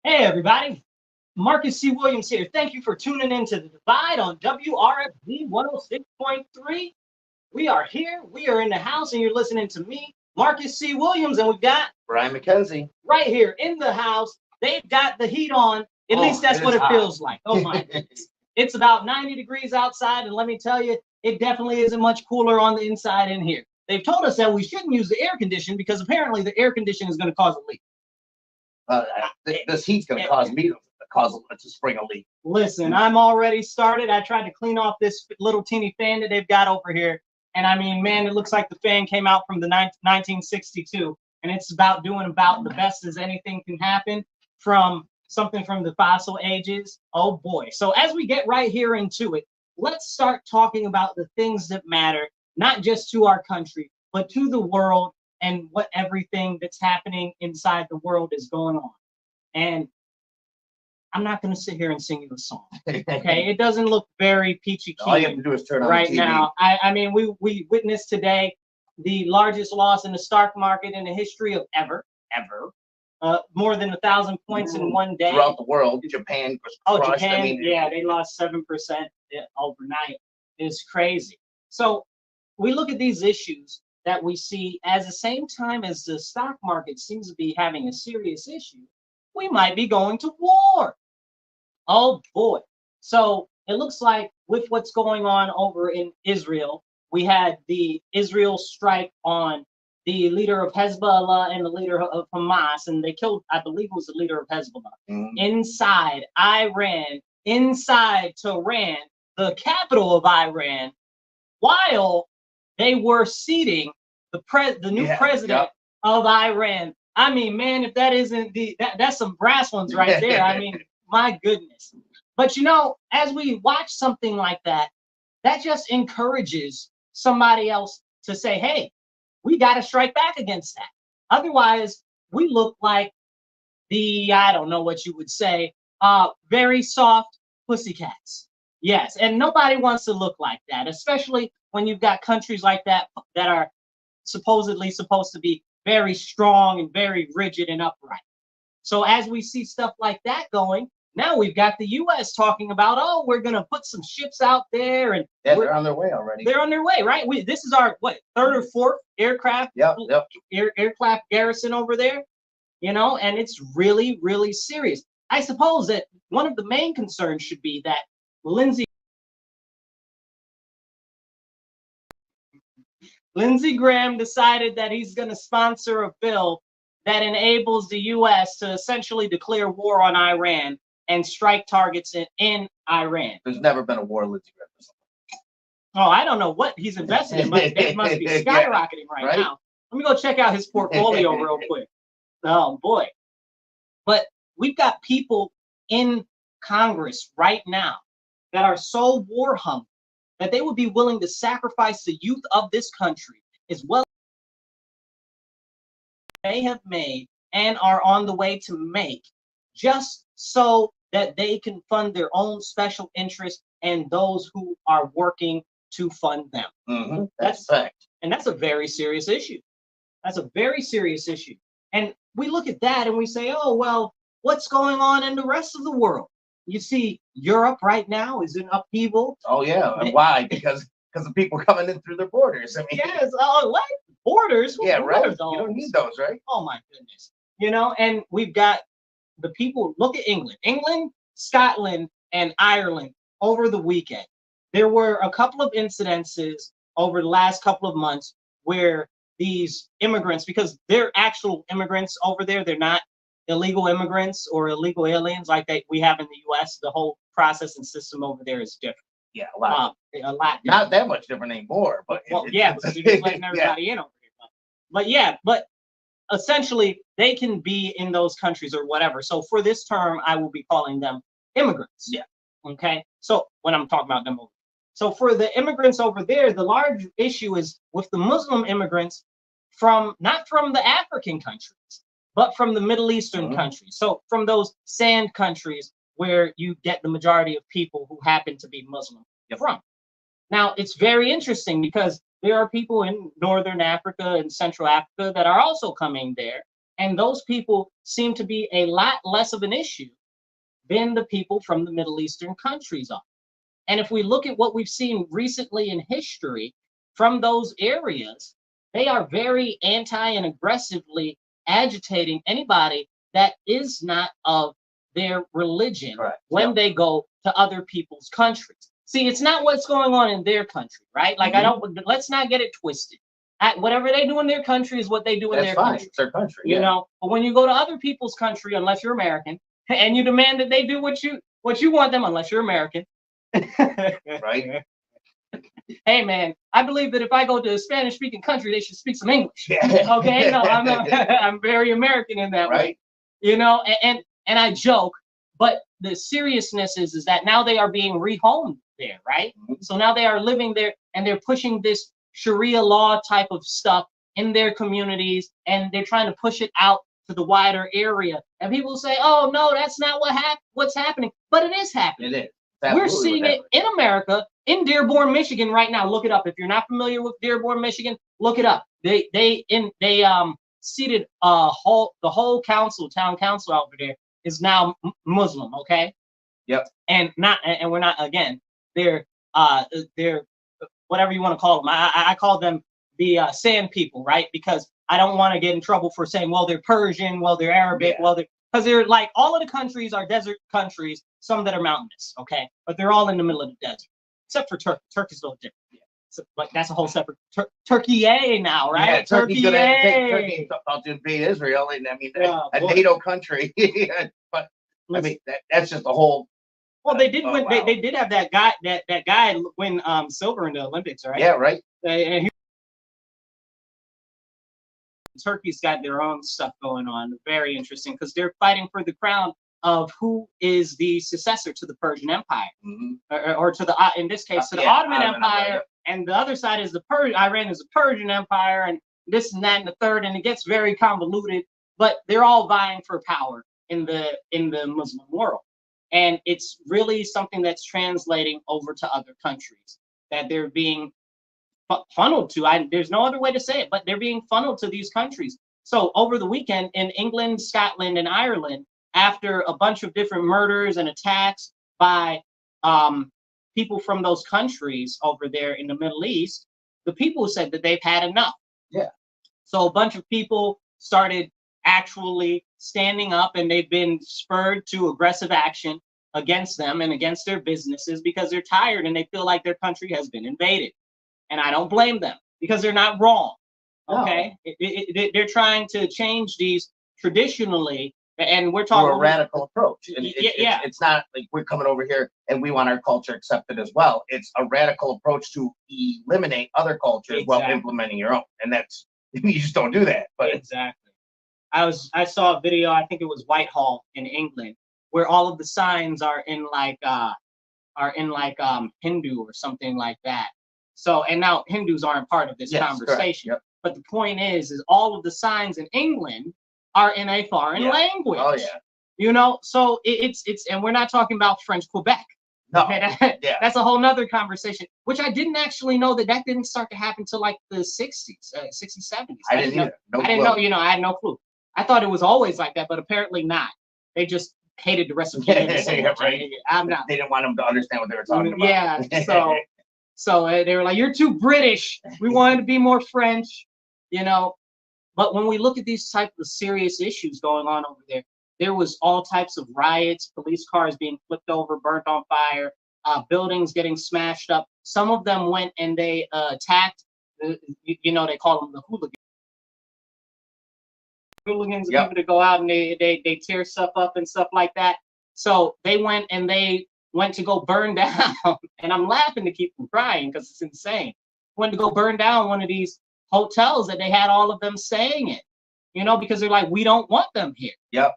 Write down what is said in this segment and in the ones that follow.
Hey, everybody. Marcus C. Williams here. Thank you for tuning in to The Divide on WRFZ 106.3. We are here. We are in the house, and you're listening to me, Marcus C. Williams, and we've got Brian McKenzie right here in the house. They've got the heat on. At least that's what it feels like. Oh, my goodness. It's about 90 degrees outside, and let me tell you, it definitely isn't much cooler on the inside in here. They've told us that we shouldn't use the air condition because apparently the air condition is going to cause a leak. This heat's going to cause me to spring a leak. Listen, I'm already started. I tried to clean off this little teeny fan that they've got over here. And I mean, man, it looks like the fan came out from the 1962. And it's doing about the best as anything can happen from something from the fossil ages. Oh, boy. So as we get right here into it, let's start talking about the things that matter, not just to our country, but to the world and what everything that's happening inside the world is going on. And I'm not going to sit here and sing you a song. Okay, it doesn't look very peachy keen. All you have to do is turn on right the TV. Now. I mean, we witnessed today the largest loss in the stock market in the history of ever. More than 1,000 points in one day throughout the world. Japan was crushed. Japan, I mean, yeah, they lost 7% overnight. It's crazy. So we look at these issues that we see as the same time as the stock market seems to be having a serious issue, we might be going to war. Oh boy. So it looks like with what's going on over in Israel, we had the Israel strike on the leader of Hezbollah and the leader of Hamas, and they killed, I believe it was the leader of Hezbollah, inside Iran, inside Tehran, the capital of Iran, while they were seating the new president of Iran. I mean, man, if that isn't that's some brass ones right there. I mean, my goodness. But you know, as we watch something like that, that just encourages somebody else to say, hey, we got to strike back against that. Otherwise, we look like I don't know what you would say, very soft pussycats. Yes, and nobody wants to look like that, especially when you've got countries like that that are supposedly supposed to be very strong and very rigid and upright. So as we see stuff like that going, now we've got the U.S. talking about, oh, we're going to put some ships out there. And they're on their way already. They're on their way, right? This is our, third or fourth aircraft aircraft garrison over there, you know, and it's really, really serious. I suppose that one of the main concerns should be that Lindsey Graham decided that he's going to sponsor a bill that enables the U.S. to essentially declare war on Iran and strike targets in Iran. There's never been a war, Lindsey Graham. Oh, I don't know what he's invested in, but it must be skyrocketing right now. Let me go check out his portfolio real quick. Oh, boy. But we've got people in Congress right now that are so war hungry that they would be willing to sacrifice the youth of this country as well as they have made and are on the way to make, just so that they can fund their own special interests and those who are working to fund them. That's a fact. And that's a very serious issue. That's a very serious issue. And we look at that and we say, oh, well, what's going on in the rest of the world? You see, Europe right now is in upheaval. Oh, yeah. And why? Because of people coming in through their borders. I mean, yes, what? Borders? Yeah, right. You don't need those, right? Oh, my goodness. You know, and we've got the people, look at England, Scotland, and Ireland over the weekend. There were a couple of incidences over the last couple of months where these immigrants, because they're actual immigrants over there, they're not illegal immigrants or illegal aliens like we have in the U.S. The whole process and system over there is different. Yeah, a lot. Different. Not that much different anymore, but because you're just letting everybody in over here. But essentially, they can be in those countries or whatever. So for this term, I will be calling them immigrants. Yeah. Okay. So when I'm talking about them over. So for the immigrants over there, the large issue is with the Muslim immigrants not from the African countries, but from the Middle Eastern countries. So from those sand countries where you get the majority of people who happen to be Muslim from. Now, it's very interesting because there are people in Northern Africa and Central Africa that are also coming there. And those people seem to be a lot less of an issue than the people from the Middle Eastern countries are. And if we look at what we've seen recently in history from those areas, they are very anti and aggressively agitating anybody that is not of their religion when they go to other people's countries. See, it's not what's going on in their country, right? Like, let's not get it twisted. Whatever they do in their country is what they do in their country. It's their country, you know. But when you go to other people's country, unless you're American, and you demand that they do what you want them, unless you're American, right? Hey man, I believe that if I go to a Spanish-speaking country, they should speak some English. Okay, no, I'm very American in that way, you know. And I joke, but the seriousness is that now they are being rehomed there, right? So now they are living there, and they're pushing this Sharia law type of stuff in their communities, and they're trying to push it out to the wider area. And people say, "Oh no, that's not what's happening," but it is happening. It is. We're seeing it in America, in Dearborn, Michigan, right now. Look it up if you're not familiar with Dearborn, Michigan. Look it up. They seated the whole town council over there is now Muslim. Okay. Yep. And we're not, again. They're whatever you want to call them. I call them the sand people, right? Because I don't want to get in trouble for saying, well, they're Persian, well, they're Arabic, because they're like, all of the countries are desert countries, some that are mountainous, okay? But they're all in the middle of the desert, except for Turkey. Turkey's a little different. So, but that's a whole separate Turkey now, right? Yeah, Turkey's going to take Turkey out to invade Israel, and I mean, a NATO country. But I mean, that's just a whole. Well, they did win. Wow. They did have that guy win silver in the Olympics, right? Yeah, right. And Turkey's got their own stuff going on. Very interesting, because they're fighting for the crown of who is the successor to the Persian Empire, or to the in this case to the Ottoman Empire, and the other side is Iran is the Persian Empire, and this and that and the third, and it gets very convoluted. But they're all vying for power in the Muslim world, and it's really something that's translating over to other countries that they're being funneled to. There's no other way to say it, but they're being funneled to these countries. So over the weekend in England, Scotland, and Ireland, after a bunch of different murders and attacks by people from those countries over there in the Middle East, the people said that they've had enough. Yeah. So a bunch of people started actually standing up, and they've been spurred to aggressive action against them and against their businesses because they're tired and they feel like their country has been invaded. And I don't blame them, because they're not wrong. Okay, no. They're trying to change these traditionally, and we're talking a radical approach. It's not like we're coming over here and we want our culture accepted as well. It's a radical approach to eliminate other cultures while implementing your own, and that's you just don't do that. But exactly, I saw a video. I think it was Whitehall in England, where all of the signs are in like Hindu or something like that. So, and now Hindus aren't part of this conversation, but the point is all of the signs in England are in a foreign language. Oh yeah. You know, so it's and we're not talking about French Quebec. No. Okay? That's a whole nother conversation, which I didn't actually know that didn't start to happen till like the 60s, 60s, 70s. I didn't either. I didn't know, you know, I had no clue. I thought it was always like that, but apparently not. They just hated the rest of Canada. Right. They didn't want them to understand what they were talking about. Yeah. So they were like, "You're too British. We wanted to be more French," you know. But when we look at these types of serious issues going on over there, there was all types of riots, police cars being flipped over, burnt on fire, buildings getting smashed up. Some of them went and they attacked, you know, they call them the hooligans. Hooligans are able to go out and they tear stuff up and stuff like that. So they went to go burn down, and I'm laughing to keep from crying because it's insane. Went to go burn down one of these hotels that they had all of them staying in, you know, because they're like, we don't want them here. Yep.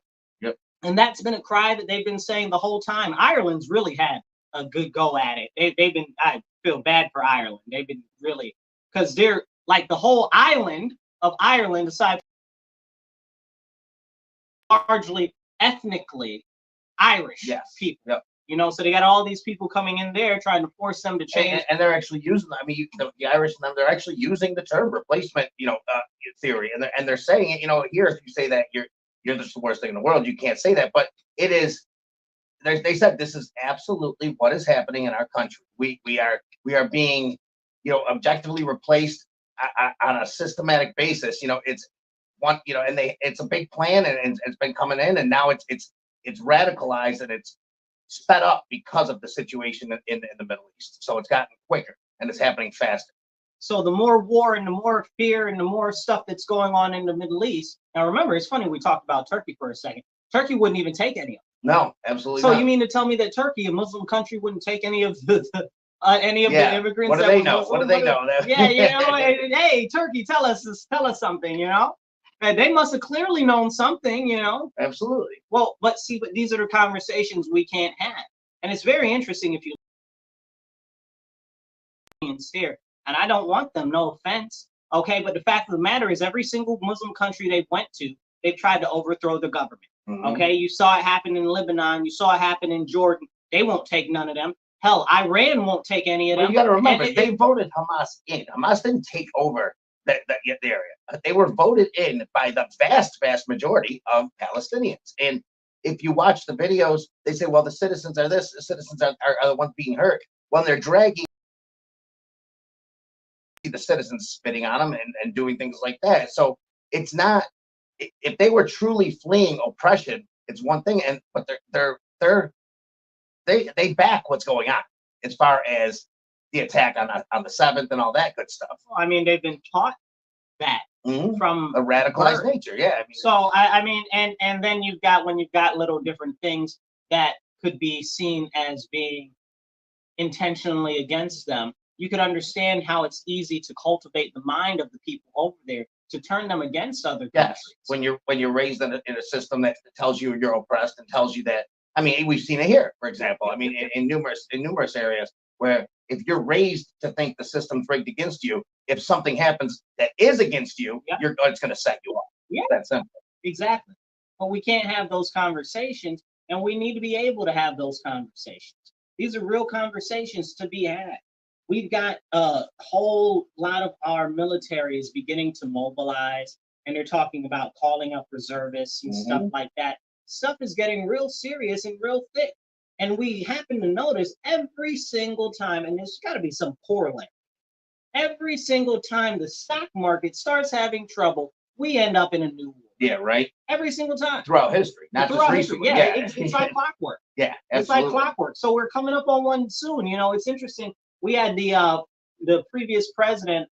And that's been a cry that they've been saying the whole time. Ireland's really had a good go at it. They've been, I feel bad for Ireland. They've been really, because they're like the whole island of Ireland, aside from largely ethnically Irish people. Yep. You know, so they got all these people coming in there trying to force them to change. And they're actually using, I mean, the Irish and them, they're actually using the term replacement, theory. And they're saying it, here, if you say that, you're just the worst thing in the world. You can't say that. But it is, they said this is absolutely what is happening in our country. We are being, objectively replaced on a systematic basis. It's one, and it's a big plan, and it's been coming in, and now it's radicalized, and it's sped up because of the situation in the Middle East. So it's gotten quicker, and it's happening faster. So the more war and the more fear and the more stuff that's going on in the Middle East. Now remember, it's funny we talked about Turkey for a second. Turkey wouldn't even take any of them. No, absolutely not. So you mean to tell me that Turkey, a Muslim country, wouldn't take any of the immigrants? What do they know? What do they know? Hey, Turkey, tell us something. And they must have clearly known something. Absolutely. Well, but these are the conversations we can't have, and it's very interesting if you here. And I don't want them, no offense. Okay, but the fact of the matter is, every single Muslim country they went to, they've tried to overthrow the government. Mm-hmm. Okay, you saw it happen in Lebanon, you saw it happen in Jordan. They won't take none of them. Hell, Iran won't take any of them. You got to remember, they voted Hamas in. Hamas didn't take over the area. They were voted in by the vast majority of Palestinians. And if you watch the videos, they say, well, the citizens are this, the citizens are the ones being hurt. When they're dragging the citizens spitting on them and doing things like that. So it's not, if they were truly fleeing oppression, it's one thing, but they back what's going on as far as the attack on the 7th and all that good stuff. Well, I mean, they've been taught that from a radicalized nature. Yeah. I mean, so I mean, and then you've got little different things that could be seen as being intentionally against them. You could understand how it's easy to cultivate the mind of the people over there to turn them against other countries. Yes, when you're raised in a system that tells you you're oppressed and tells you that. I mean, we've seen it here, for example. I mean, in numerous areas where if you're raised to think the system's rigged against you, if something happens that is against you, it's going to set you off. Yeah, that's simple. Exactly. But we can't have those conversations, and we need to be able to have those conversations. These are real conversations to be had. We've got a whole lot of our military is beginning to mobilize, and they're talking about calling up reservists and stuff like that. Stuff is getting real serious and real thick. And we happen to notice every single time, and there's got to be some correlate. Every single time the stock market starts having trouble, we end up in a new war. Yeah, right. Every single time. Throughout history, not just recently. Yeah, it's like clockwork. Yeah, absolutely. It's like clockwork. So we're coming up on one soon. It's interesting. We had the previous president.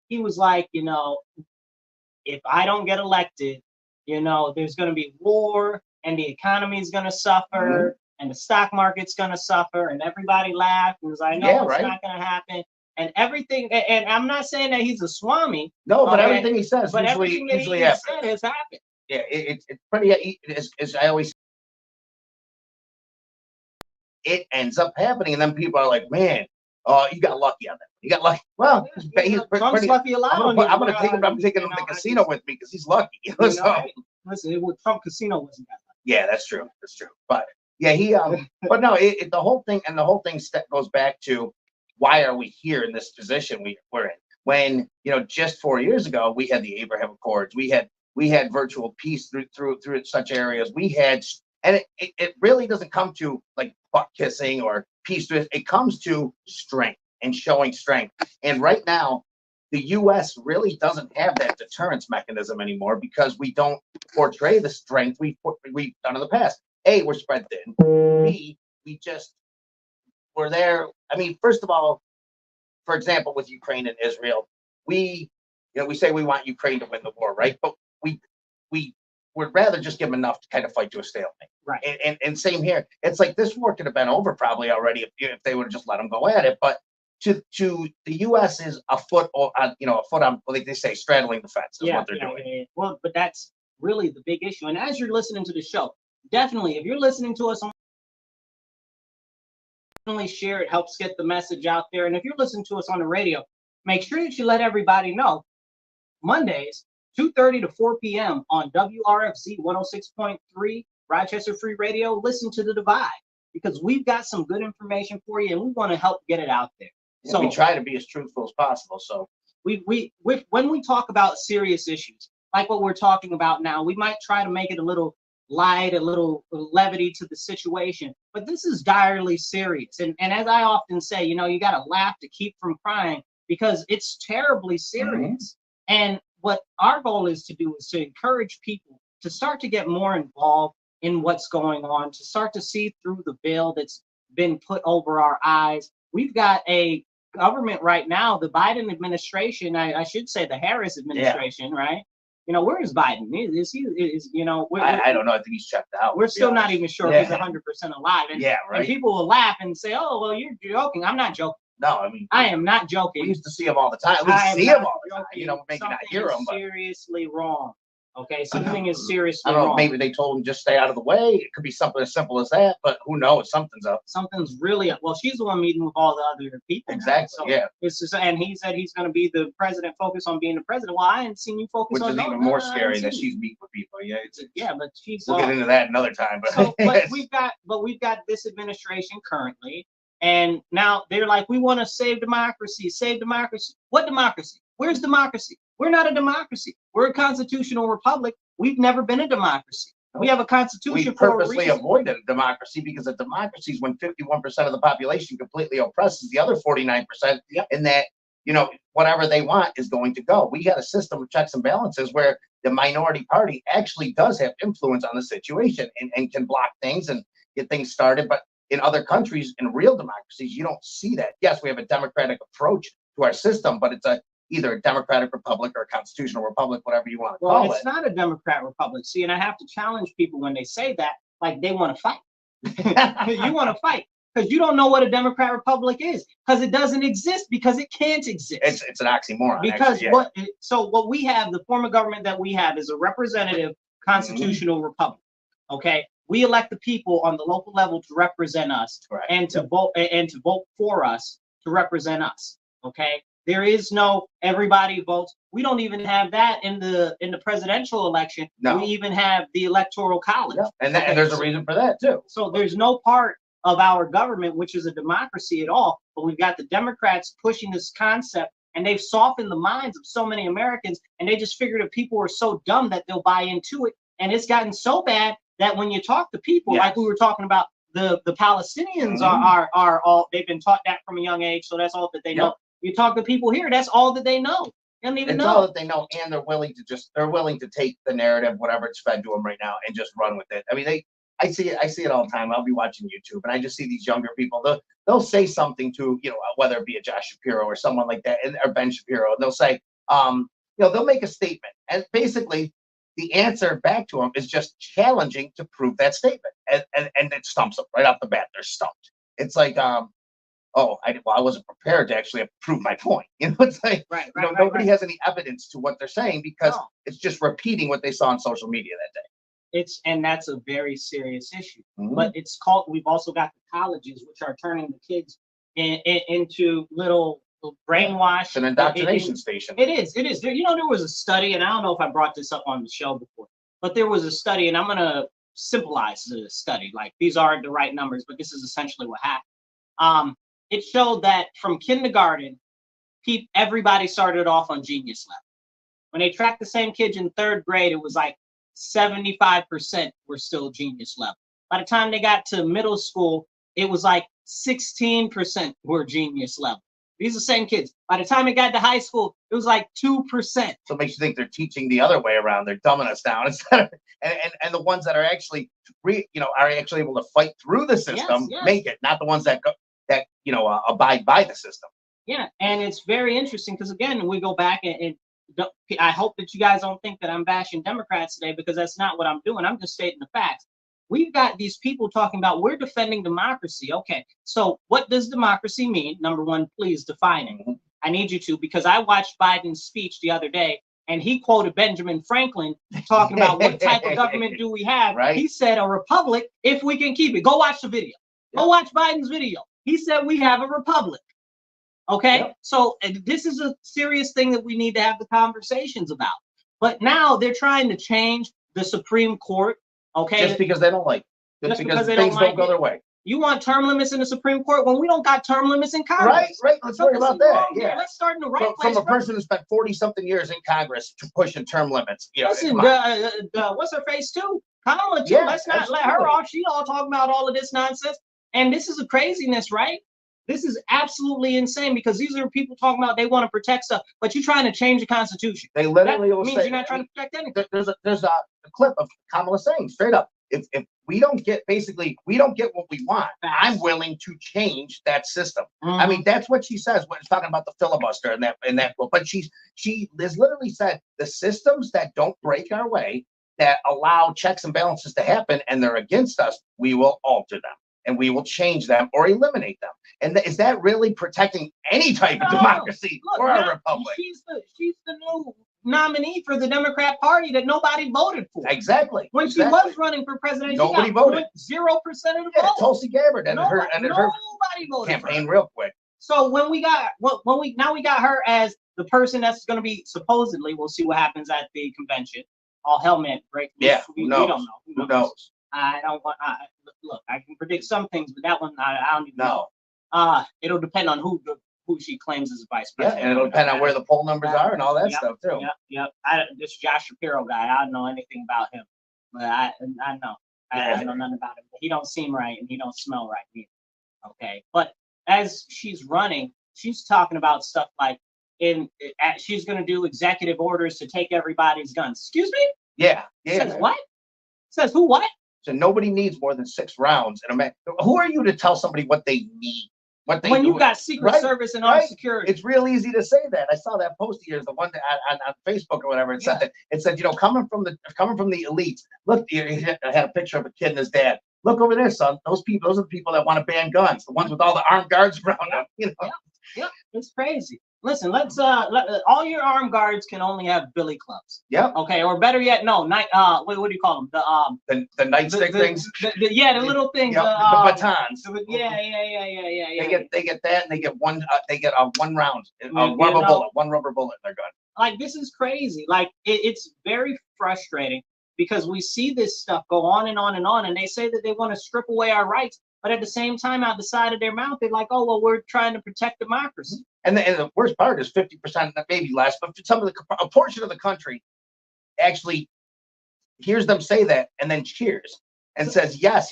He was like, if I don't get elected, there's going to be war, and the economy is going to suffer, and the stock market's going to suffer, and everybody laughed and was like, no, it's not going to happen. And everything, and I'm not saying that he's a swami. No, but everything he says but usually happens. Has happened. Yeah, it's pretty. As I always, it ends up happening, and then people are like, "Man, you got lucky on that. You got lucky." Well, Trump's lucky a lot. I'm going to take him. I'm taking him to the casino with me because he's lucky. Listen, Trump casino wasn't that lucky. Yeah, that's true. That's true. But yeah, he. But no, the whole thing goes back to, why are we here in this position we're in? When, just 4 years ago, we had the Abraham Accords, we had virtual peace through such areas. We had, and it really doesn't come to like butt kissing or peace. It comes to strength and showing strength. And right now, the U.S. really doesn't have that deterrence mechanism anymore, because we don't portray the strength we've done in the past. A, we're spread thin. B, we're there. I mean, first of all, for example, with Ukraine and Israel, we say we want Ukraine to win the war, right? But we would rather just give them enough to kind of fight to a stalemate. Right. And same here. It's like this war could have been over probably already if they would have just let them go at it. But to the U.S. is a foot on, like they say, straddling the fence is what they're doing. Yeah. Well, but that's really the big issue. And as you're listening to the show, definitely, if you're listening to us on, share it, helps get the message out there. And if you're listening to us on the radio, make sure that you let everybody know Mondays 2:30 to 4 p.m. on WRFZ 106.3 Rochester Free Radio. Listen to The Divide. because we've got some good information for you and we want to help get it out there. Yeah, so we try to be as truthful as possible. So when we talk about serious issues, like what we're talking about now, we might try to make it a little light, a little levity to the situation, but this is direly serious. And as I often say, you know, you got to laugh to keep from crying because it's terribly serious. And what our goal is to do is to encourage people to start to get more involved in what's going on, to start to see through the veil that's been put over our eyes. We've got a government right now, the Biden administration, I should say the Harris administration, right? You know, where is Biden? Is he, you know, I don't know. I think he's checked out. We're still not even sure if he's 100% alive. And, right. And people will laugh and say, oh, well, you're joking. I'm not joking. No, I mean, I am not joking. We used to see him all the time. We see him all the time. You know, maybe not hear him, but seriously wrong. Okay, something is seriously I don't know, wrong. Maybe they told him just stay out of the way. It could be something as simple as that, but who knows? Something's up. Something's really up. Well, she's the one meeting with all the other people. Exactly. So yeah. It's just, and he said he's going to be the president, focus on being the president. Well, I ain't seen you focus on. Which is even more scary that she's meeting with people. Yeah. But she's. We'll get into that another time. But so, but we've got this administration currently, and now they're like, we want to save democracy. Save democracy. What democracy? Where's democracy? We're not a democracy. We're a constitutional republic. We've never been a democracy. We have a constitution. We purposely avoided a democracy because a democracy is when 51% of the population completely oppresses the other 49%, and that, you know, whatever they want is going to go. We got a system of checks and balances where the minority party actually does have influence on the situation and can block things and get things started. But in other countries, in real democracies, you don't see that. Yes, we have a democratic approach to our system, but it's either a democratic republic or a constitutional republic, whatever you want to call it. Well, it's not a democrat republic. See, and I have to challenge people when they say that, like they want to fight. You want to fight because you don't know what a democrat republic is, because it doesn't exist, because it can't exist. It's an oxymoron. Because what we have, the form of government that we have is a representative constitutional republic. Okay. We elect the people on the local level to represent us and to vote for us to represent us. Okay. There is no everybody votes. We don't even have that in the presidential election. No. We even have the electoral college. Yeah. And there's a reason for that too. So there's no part of our government which is a democracy at all. But we've got the Democrats pushing this concept, and they've softened the minds of so many Americans, and they just figured that people are so dumb that they'll buy into it. And it's gotten so bad that when you talk to people, like we were talking about, the Palestinians are all, they've been taught that from a young age, so that's all that they know. You talk to people here, that's all that they know. They don't even know. It's all that they know, and they're willing to take the narrative, whatever it's fed to them right now, and just run with it. I mean, I see it all the time. I'll be watching YouTube, and I just see these younger people. They'll say something to, you know, whether it be a Josh Shapiro or someone like that, or Ben Shapiro, and they'll say, you know, they'll make a statement, and basically the answer back to them is just challenging to prove that statement, and it stumps them right off the bat. They're stumped. It's like, I wasn't prepared to actually prove my point. You know, it's like nobody has any evidence to what they're saying because it's just repeating what they saw on social media that day. And that's a very serious issue. But we've also got the colleges which are turning the kids into little brainwashed. It's an indoctrination station. It is. There was a study, and I don't know if I brought this up on the show before, but there was a study, and I'm going to symbolize the study. Like, these aren't the right numbers, but this is essentially what happened. It showed that from kindergarten, everybody started off on genius level. When they tracked the same kids in third grade, it was like 75% were still genius level. By the time they got to middle school, it was like 16% were genius level. These are the same kids. By the time it got to high school, it was like 2%. So it makes you think they're teaching the other way around. They're dumbing us down instead of, and the ones that are actually, are actually able to fight through the system, make it, not the ones that abide by the system. Yeah, and it's very interesting because, again, we go back and I hope that you guys don't think that I'm bashing Democrats today, because that's not what I'm doing. I'm just stating the facts. We've got these people talking about we're defending democracy. Okay, so what does democracy mean? Number one, please define it. I need you to, because I watched Biden's speech the other day, and he quoted Benjamin Franklin talking about what type of government do we have. Right. He said a republic if we can keep it. Go watch the video. Go watch Biden's video. He said we have a republic. Okay, so this is a serious thing that we need to have the conversations about. But now they're trying to change the Supreme Court. Okay, just because they don't like it. Just because things don't go their way. You want term limits in the Supreme Court when we don't got term limits in Congress. Right. Let's talk about that. Yeah. Let's start in the right place. From a person who spent 40-something years in Congress to pushing term limits. You know, listen, what's her face too? Kamala too. Let's not let her off. She all talking about all of this nonsense. And this is a craziness, right? This is absolutely insane because these are people talking about they want to protect stuff, but you're trying to change the Constitution. They literally will means say, you're not trying to protect anything. There's a clip of Kamala saying straight up, if we don't get what we want, I'm willing to change that system. I mean, that's what she says when it's talking about the filibuster and that book. But she has literally said the systems that don't break our way, that allow checks and balances to happen, and they're against us, we will alter them. And we will change them or eliminate them. And is that really protecting any type of democracy or a republic? She's the new nominee for the Democrat Party that nobody voted for. Exactly. When she was running for president, nobody voted. 0% of the vote. Tulsi Gabbard ended her voted campaign real quick. So when we got her as the person that's going to be supposedly, we'll see what happens at the convention. All helmet break. Yeah, we don't know. Who knows? I don't want. Look, I can predict some things, but that one I don't even know. It'll depend on who she claims as vice president. Yeah, and it'll depend on where the poll numbers are and all that stuff too. Yep. This Josh Shapiro guy, I don't know anything about him, but I know. I know nothing about him. He don't seem right and he don't smell right either. Okay, but as she's running, she's talking about stuff like she's going to do executive orders to take everybody's guns. Excuse me? Yeah. Says what? Says who? What? So nobody needs more than 6 rounds. And who are you to tell somebody what they need? When you got Secret Service and armed security. It's real easy to say that. I saw that post of yours, the one on Facebook or whatever. It said that. It said, coming from the elites. Look, I had a picture of a kid and his dad. Look over there, son. Those are the people that want to ban guns. The ones with all the armed guards around them. Yeah, it's crazy. Listen, let's all your armed guards can only have billy clubs. Yeah. Okay, or better yet, no, what do you call them? The nightstick things. The little things. Yep, the batons. Yeah. They get that, and they get one. They get a 1 round, one rubber bullet in their gun. Like, this is crazy. Like, it's very frustrating because we see this stuff go on and on and on, and they say that they want to strip away our rights. But at the same time, out the side of their mouth, they're like, oh, well, we're trying to protect democracy. And the worst part is 50%, maybe less, but a portion of the country actually hears them say that and then cheers and says, yes.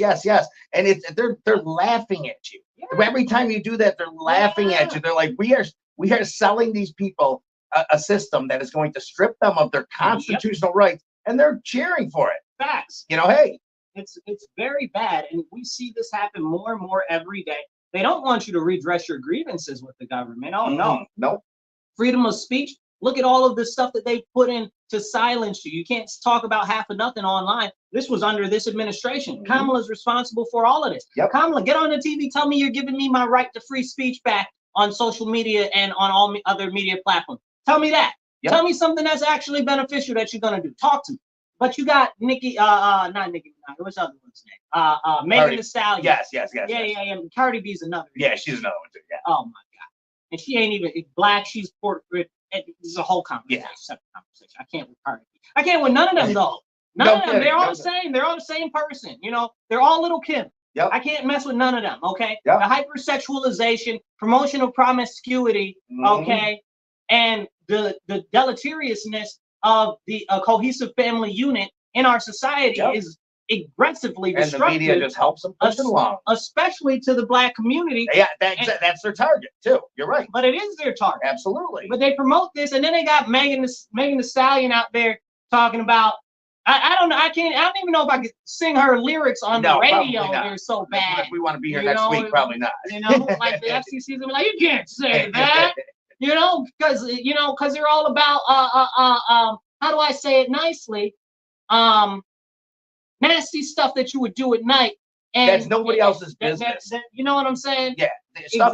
And they're laughing at you. Yeah. Every time you do that, they're laughing at you. They're like, we are selling these people a system that is going to strip them of their constitutional rights, and they're cheering for it. Facts. Hey. It's very bad, and we see this happen more and more every day. They don't want you to redress your grievances with the government. Oh, no. Freedom of speech. Look at all of the stuff that they put in to silence you. You can't talk about half of nothing online. This was under this administration. Kamala's responsible for all of this. Yep. Kamala, get on the TV. Tell me you're giving me my right to free speech back on social media and on all other media platforms. Tell me that. Yep. Tell me something that's actually beneficial that you're going to do. Talk to me. But you got not Nicki Minaj. What's the other one's name? Megan Thee Stallion. Yes. Yeah. Cardi B's another. Yeah, she's another one too. Yeah. Oh my God. And she ain't even black. She's Puerto Rican. This is a whole conversation. Yeah. Separate conversation. I can't with Cardi B. I can't with none of them though. None of them. They're all the same. They're all the same person. They're all Little Kim. Yep. I can't mess with none of them. Okay. Yep. The hypersexualization, promotion of promiscuity. Okay. And the deleteriousness of the cohesive family unit in our society is aggressively destructive. And the media just helps them push it along. Especially to the black community. Yeah, that's their target too. You're right. But it is their target. Absolutely. But they promote this, and then they got Megan Thee Stallion out there talking about, I don't know, I don't even know if I could sing her lyrics on the radio. They're so bad. If we want to be here next week, probably not. Like the FCC's gonna be like, you can't say that. Because they're all about how do I say it nicely? Nasty stuff that you would do at night, and that's nobody else's business. You know what I'm saying? Yeah, stuff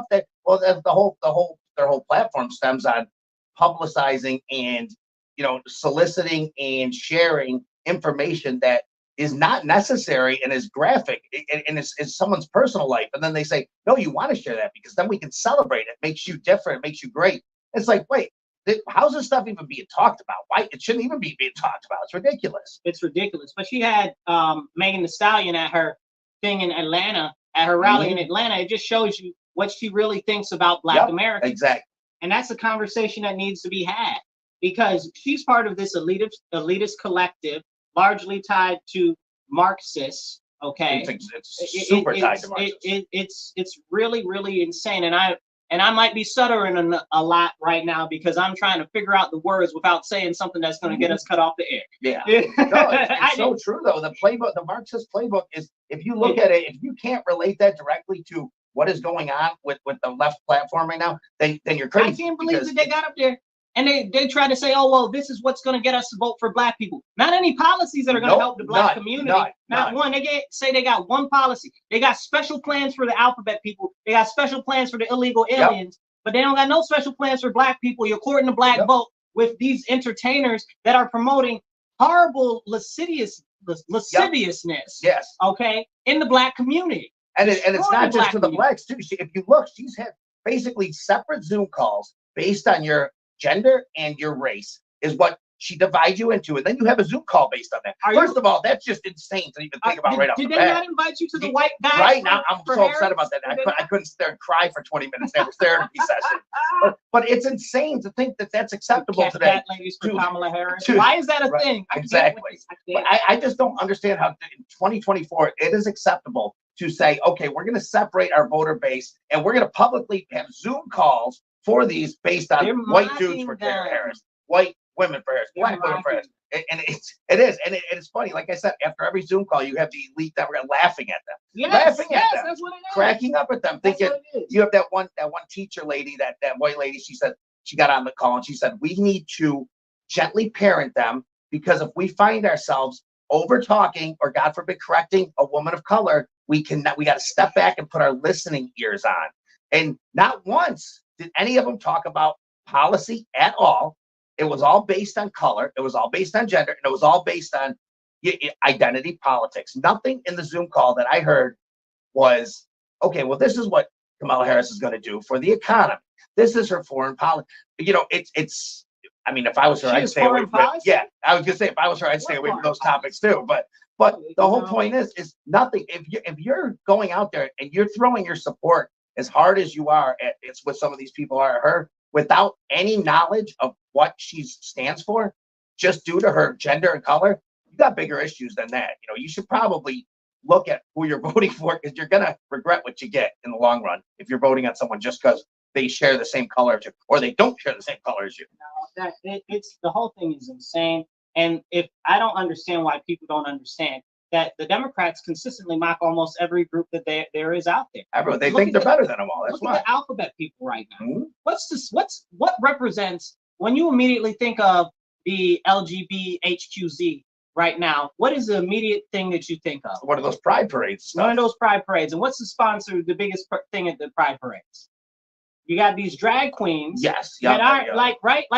that their whole platform stems on publicizing and soliciting and sharing information that is not necessary and is graphic and is someone's personal life. And then they say, no, you want to share that because then we can celebrate it. It makes you different. It makes you great. It's like, wait, how's this stuff even being talked about? Why? It shouldn't even be being talked about. It's ridiculous. It's ridiculous. But she had Megan Thee Stallion at her thing in Atlanta at her rally in Atlanta, it just shows you what she really thinks about Black Americans. Exactly. And that's a conversation that needs to be had, because she's part of this elitist collective, largely tied to Marxists. Okay, it's super tied to Marxists. It's really, really insane. And I might be stuttering a lot right now because I'm trying to figure out the words without saying something that's going to get us cut off the air. Yeah. No, it's so true though. The playbook, the Marxist playbook is, if you look at it, if you can't relate that directly to what is going on with the left platform right now, then you're crazy. I can't believe that they got up there and they try to say, oh, well, this is what's going to get us to vote for Black people. Not any policies that are going to help the Black community. Not one. They say they got one policy. They got special plans for the alphabet people. They got special plans for the illegal aliens, but they don't got no special plans for Black people. You're courting the Black vote with these entertainers that are promoting horrible lasciviousness. Yes. Okay, in the Black community. And it's not just for the Blacks too. If you look, she's had basically separate Zoom calls based on your gender and your race is what she divides you into, and then you have a Zoom call based on that. First of all, that's just insane to even think about right off the bat. Did they not invite you to the white guy? Right now, I'm so upset about that. I couldn't sit there and cry for 20 minutes after therapy session. But it's insane to think that that's acceptable today. Cat ladies for Kamala Harris. Why is that a thing? Exactly. But I just don't understand how in 2024 it is acceptable to say, okay, we're going to separate our voter base and we're going to publicly have Zoom calls for these based on white dudes for Harris, white women for Harris, Black women for Harris. And it's funny. Like I said, after every Zoom call, you have the elite that we're laughing at them, laughing at them, that's what it is. Cracking up at them, thinking you have that one teacher lady, that white lady. She said she got on the call and she said we need to gently parent them, because if we find ourselves over talking or God forbid correcting a woman of color, we got to step back and put our listening ears on. And not once did any of them talk about policy at all. It was all based on color. It was all based on gender. And it was all based on identity politics. Nothing in the Zoom call that I heard was, okay, well, this is what Kamala Harris is going to do for the economy. This is her foreign policy. It's. I mean, if I was her, I'd stay away from it. Yeah, I was gonna say, if I was her, I'd stay away from those topics too. But the whole point is nothing. If you're going out there and you're throwing your support as hard as you are, it's what some of these people are, her, without any knowledge of what she stands for, just due to her gender and color, you got bigger issues than that. You should probably look at who you're voting for, because you're gonna regret what you get in the long run if you're voting on someone just because they share the same color as you, or they don't share the same color as you. No, it's the whole thing is insane. And if I don't understand why people don't understand that the Democrats consistently mock almost every group that there is out there. Everyone, they think they're better than them all. That's why. Look at the alphabet people right now. Mm-hmm. What represents, when you immediately think of the LGBTQZ right now, what is the immediate thing that you think of? One of those pride parades. One of those pride parades. And what's the sponsor, the biggest thing at the pride parades? You got these drag queens that are like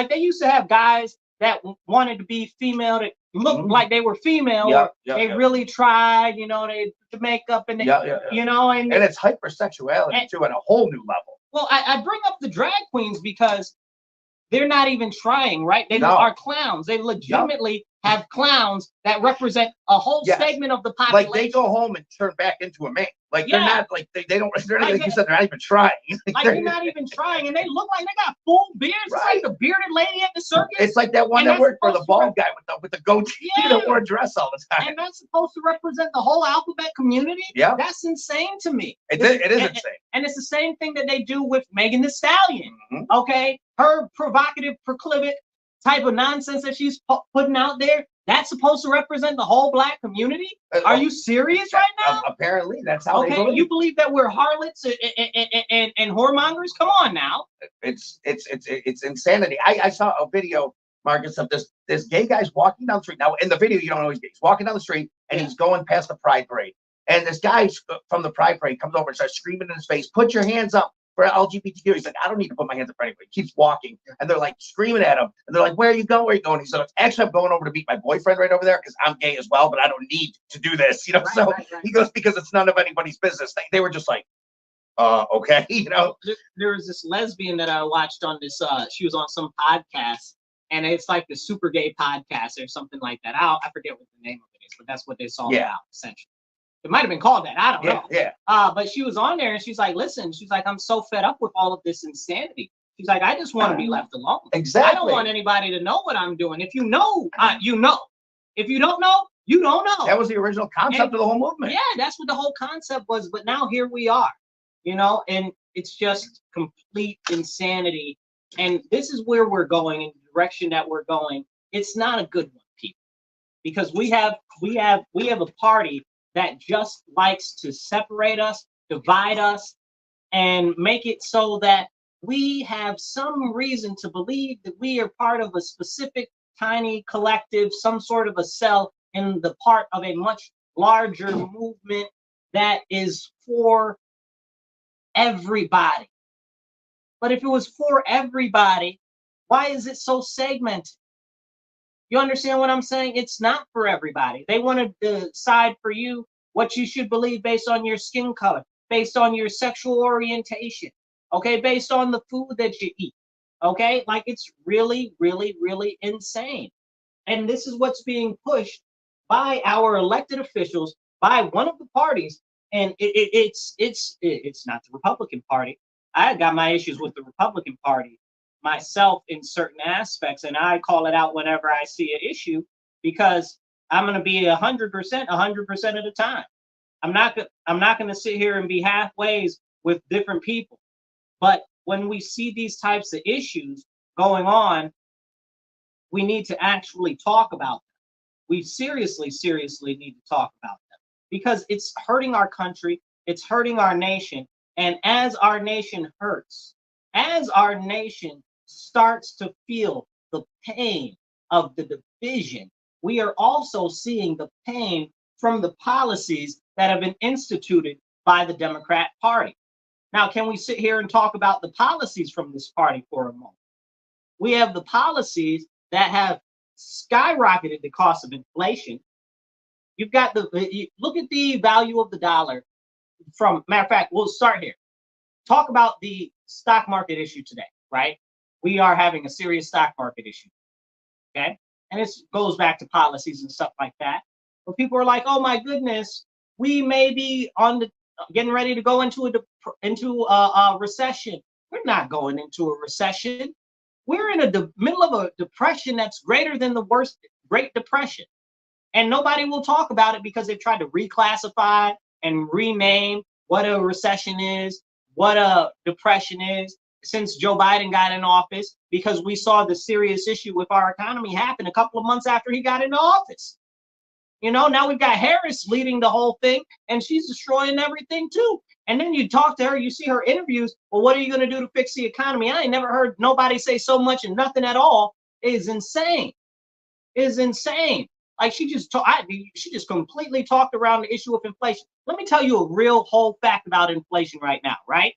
they used to have guys that wanted to be female, that looked like they were female. They really tried, they the makeup and and it's hypersexuality too at a whole new level. Well, I bring up the drag queens because they're not even trying, right? They are clowns. They legitimately have clowns that represent a whole segment of the population. Like they go home and turn back into a man. Like they're not like they don't. They're not, like you said, they're not even trying. Like they're not even trying, and they look like they got full beards. Right. It's like the bearded lady at the circus. It's like that one that worked for the bald guy with the goatee that wore a dress all the time. And that's supposed to represent the whole alphabet community. Yeah, that's insane to me. It is insane. And it's the same thing that they do with Megan Thee Stallion. Okay, her provocative, proclivity type of nonsense that she's putting out there. That's supposed to represent the whole Black community? Are you serious right now? Apparently, that's how they believe. You believe that we're harlots and whoremongers? Come on now. It's insanity. I saw a video, Marcus, of this gay guy's walking down the street. Now, in the video, you don't know he's gay. He's walking down the street, and he's going past the Pride Parade. And this guy from the Pride Parade comes over and starts screaming in his face, "Put your hands up for LGBTQ." He's like, "I don't need to put my hands up for anybody." He keeps walking, and they're like screaming at him, and they're like, "Where are you going? Where are you going?" He said, "Actually, I'm going over to meet my boyfriend right over there because I'm gay as well, but I don't need to do this." He goes, because it's none of anybody's business. They were just like, okay, There was this lesbian that I watched on this. She was on some podcast, and it's like the super gay podcast or something like that. I forget what the name of it is, but that's what it's all about essentially. It might have been called that. I don't know. Yeah. But she was on there and she's like, listen, she's like, I'm so fed up with all of this insanity. She's like, I just want to be left alone. Exactly. I don't want anybody to know what I'm doing. If you know, you know. If you don't know, you don't know. That was the original concept of the whole movement. Yeah, that's what the whole concept was. But now here we are, you know, and it's just complete insanity. And this is where we're going, in the direction that we're going. It's not a good one, people, because we have a party that just likes to separate us, divide us, and make it so that we have some reason to believe that we are part of a specific tiny collective, some sort of a cell in the part of a much larger movement that is for everybody. But if it was for everybody, why is it so segmented? You understand what I'm saying? It's not for everybody. They want to decide for you what you should believe based on your skin color, based on your sexual orientation, okay, based on the food that you eat, okay? Like, it's really, really, really insane. And this is what's being pushed by our elected officials, by one of the parties, and it's not the Republican Party. I got my issues with the Republican Party myself in certain aspects, and I call it out whenever I see an issue, because I'm going to be 100% of the time. I'm not going to sit here and be halfways with different people. But when we see these types of issues going on, we need to actually talk about them. We seriously need to talk about them, because it's hurting our country, it's hurting our nation. And as our nation hurts, as our nation starts to feel the pain of the division, we are also seeing the pain from the policies that have been instituted by the Democrat Party. Now, can we sit here and talk about the policies from this party for a moment? We have the policies that have skyrocketed the cost of inflation. You've got look at the value of the dollar. Matter of fact, we'll start here. Talk about the stock market issue today, right? We are having a serious stock market issue, okay? And this goes back to policies and stuff like that. But people are like, oh my goodness, we may be getting ready to go into a recession. We're not going into a recession. We're in the middle of a depression that's greater than the worst Great Depression. And nobody will talk about it because they've tried to reclassify and rename what a recession is, what a depression is, since Joe Biden got in office, because we saw the serious issue with our economy happen a couple of months after he got into office. You know, now we've got Harris leading the whole thing, and she's destroying everything too. And then you talk to her, you see her interviews. Well, what are you going to do to fix the economy? I ain't never heard nobody say so much and nothing at all. It is insane. It is insane. Like, she just completely talked around the issue of inflation. Let me tell you a real whole fact about inflation right now, right?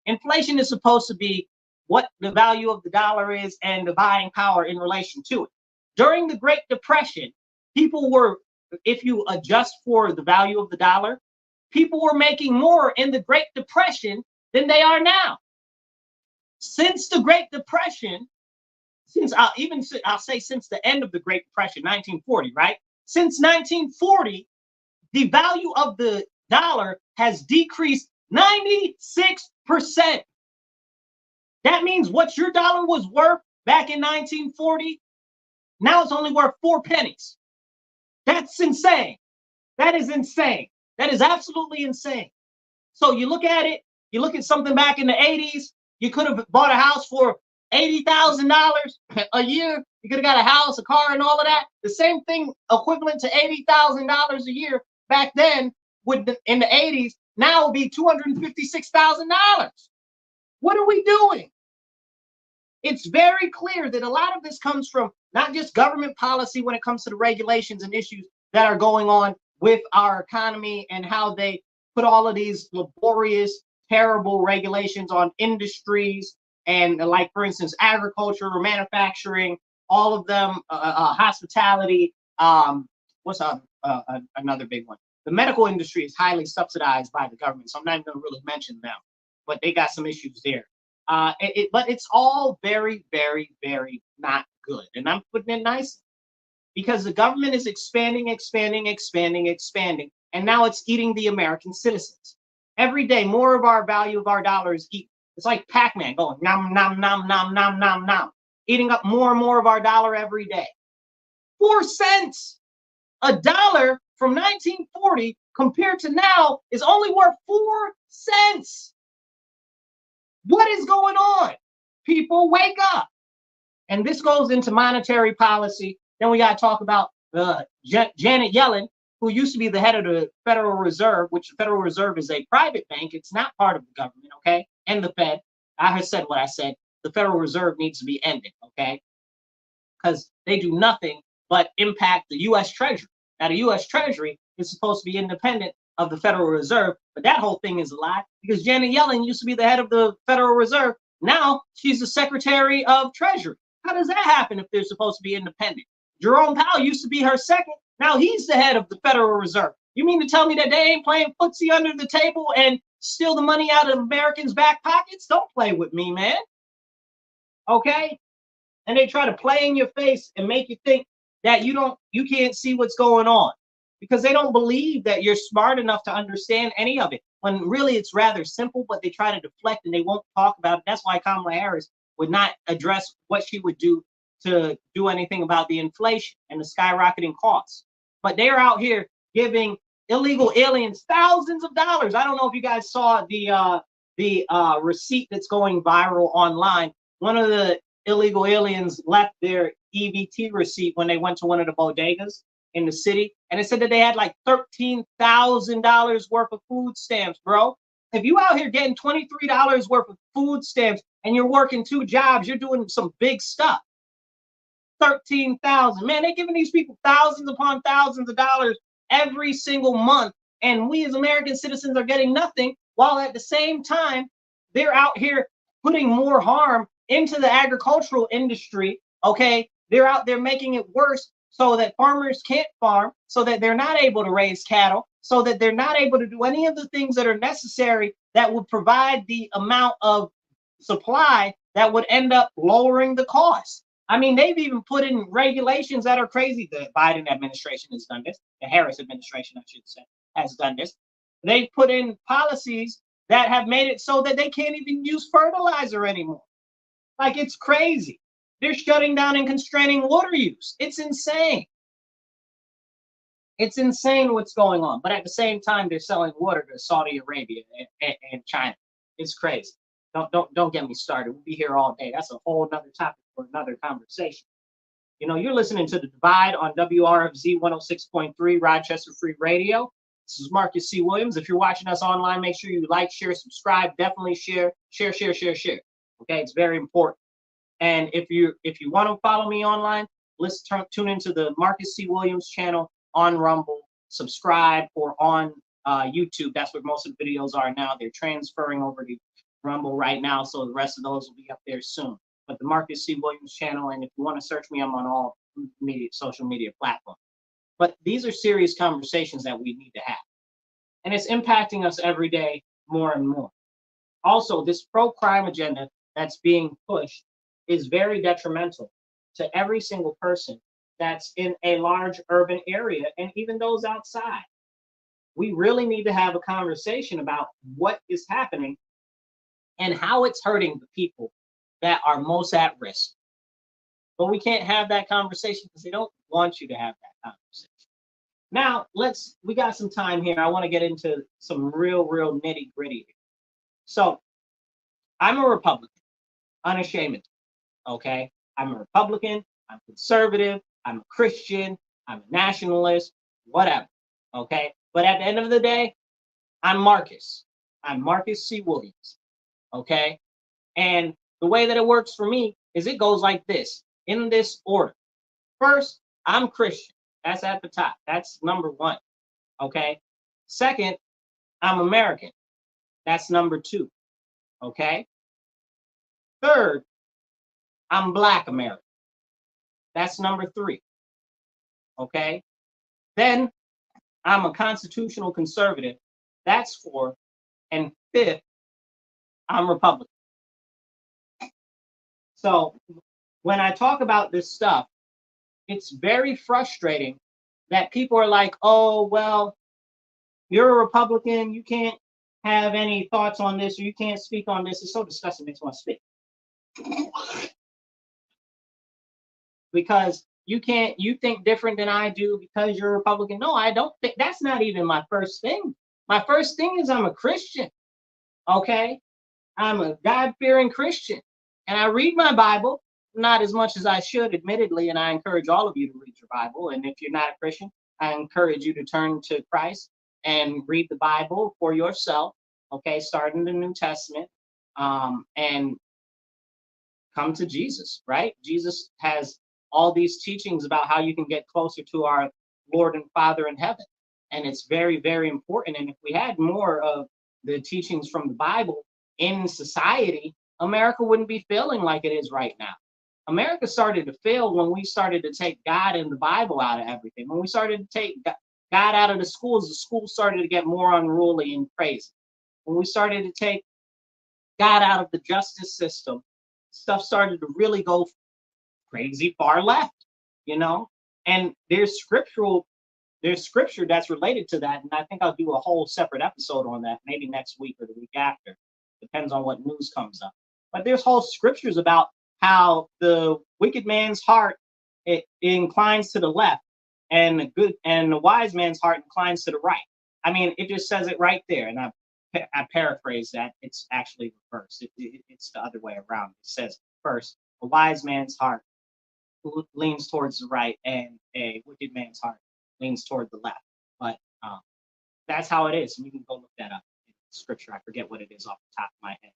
Inflation is supposed to be what the value of the dollar is and the buying power in relation to it. During the Great Depression, people were, if you adjust for the value of the dollar, people were making more in the Great Depression than they are now. Since the Great Depression, I'll say since the end of the Great Depression, 1940, right? Since 1940, the value of the dollar has decreased 96%. That means what your dollar was worth back in 1940, now it's only worth 4 pennies. That's insane. That is insane. That is absolutely insane. So you look at it, you look at something back in the 80s, you could have bought a house for $80,000 a year. You could have got a house, a car, and all of that. The same thing equivalent to $80,000 a year back then in the 80s, now would be $256,000. What are we doing? It's very clear that a lot of this comes from not just government policy when it comes to the regulations and issues that are going on with our economy and how they put all of these laborious, terrible regulations on industries and, like, for instance, agriculture or manufacturing, all of them, hospitality. What's another big one? The medical industry is highly subsidized by the government, so I'm not even going to really mention them, but they got some issues there. But it's all very, very, very not good. And I'm putting it nicely, because the government is expanding, and now it's eating the American citizens. Every day, more of our value of our dollar is eaten. It's like Pac-Man going nom, nom, nom, nom, nom, nom, nom, eating up more and more of our dollar every day. 4 cents. A dollar from 1940 compared to now is only worth 4 cents. What is going on? People, wake up. And this goes into monetary policy. Then we got to talk about Janet Yellen, who used to be the head of the Federal Reserve, which the Federal Reserve is a private bank. It's not part of the government, okay? And the Fed. I have said what I said. The Federal Reserve needs to be ended, okay? Because they do nothing but impact the U.S. Treasury. Now, the U.S. Treasury is supposed to be independent of the Federal Reserve, but that whole thing is a lie because Janet Yellen used to be the head of the Federal Reserve. Now she's the Secretary of Treasury. How does that happen if they're supposed to be independent? Jerome Powell used to be her second. Now he's the head of the Federal Reserve. You mean to tell me that they ain't playing footsie under the table and steal the money out of Americans' back pockets? Don't play with me, man. Okay? And they try to play in your face and make you think that you can't see what's going on because they don't believe that you're smart enough to understand any of it. When really it's rather simple, but they try to deflect and they won't talk about it. That's why Kamala Harris would not address what she would do to do anything about the inflation and the skyrocketing costs. But they're out here giving illegal aliens thousands of dollars. I don't know if you guys saw the receipt that's going viral online. One of the illegal aliens left their EBT receipt when they went to one of the bodegas in the city, and it said that they had like $13,000 worth of food stamps, bro. If you out here getting $23 worth of food stamps and you're working 2 jobs, you're doing some big stuff. 13,000, man, they're giving these people thousands upon thousands of dollars every single month, and we as American citizens are getting nothing, while at the same time they're out here putting more harm into the agricultural industry. Okay, they're out there making it worse so that farmers can't farm, so that they're not able to raise cattle, so that they're not able to do any of the things that are necessary that would provide the amount of supply that would end up lowering the cost. I mean, they've even put in regulations that are crazy. The Biden administration has done this. The Harris administration, I should say, has done this. They've put in policies that have made it so that they can't even use fertilizer anymore. Like, it's crazy. They're shutting down and constraining water use. It's insane. It's insane what's going on. But at the same time, they're selling water to Saudi Arabia and China. It's crazy. Don't get me started. We'll be here all day. That's a whole other topic for another conversation. You know, you're listening to The Divide on WRFZ 106.3 Rochester Free Radio. This is Marcus C. Williams. If you're watching us online, make sure you like, share, subscribe. Definitely share. Okay, it's very important. And if you want to follow me online, let's tune into the Marcus C. Williams channel on Rumble, subscribe, or on YouTube. That's where most of the videos are now. They're transferring over to Rumble right now, so the rest of those will be up there soon. But the Marcus C. Williams channel, and if you want to search me, I'm on all social media platforms. But these are serious conversations that we need to have. And it's impacting us every day more and more. Also, this pro-crime agenda that's being pushed is very detrimental to every single person that's in a large urban area and even those outside. We really need to have a conversation about what is happening and how it's hurting the people that are most at risk. But we can't have that conversation because they don't want you to have that conversation. Now, we got some time here. I want to get into some real nitty gritty. So I'm a Republican, unashamedly, okay? I'm a Republican, I'm conservative, I'm a Christian, I'm a nationalist, whatever, okay? But at the end of the day, I'm Marcus. I'm Marcus C. Williams, okay? And the way that it works for me is it goes like this, in this order. First, I'm Christian. That's at the top. That's number 1, okay? Second, I'm American. That's number 2, okay? Third, I'm Black American. That's number 3, okay? Then I'm a constitutional conservative. That's 4. And 5th, I'm Republican. So when I talk about this stuff, it's very frustrating that people are like, oh, well, you're a Republican, you can't have any thoughts on this, or you can't speak on this. It's so disgusting, it makes me want to speak. Because you think different than I do because you're a Republican. No, I don't think. That's not even my first thing. My first thing is I'm a Christian. Okay, I'm a God-fearing Christian, and I read my Bible, not as much as I should, admittedly, and I encourage all of you to read your Bible. And if you're not a Christian, I encourage you to turn to Christ and read the Bible for yourself, okay, starting the New Testament, and come to Jesus, right? Jesus has all these teachings about how you can get closer to our Lord and Father in heaven. And it's very, very important. And if we had more of the teachings from the Bible in society, America wouldn't be feeling like it is right now. America started to fail when we started to take God and the Bible out of everything. When we started to take God out of the schools started to get more unruly and crazy. When we started to take God out of the justice system, stuff started to really go crazy far left, you know? And there's scripture that's related to that. And I think I'll do a whole separate episode on that, maybe next week or the week after. Depends on what news comes up. But there's whole scriptures about how the wicked man's heart, it inclines to the left, and the wise man's heart inclines to the right. I mean, it just says it right there. And I paraphrase that. It's actually reversed. It's the other way around. It says first, a wise man's heart leans towards the right, and a wicked man's heart leans toward the left. But that's how it is. You can go look that up in scripture. I forget what it is off the top of my head.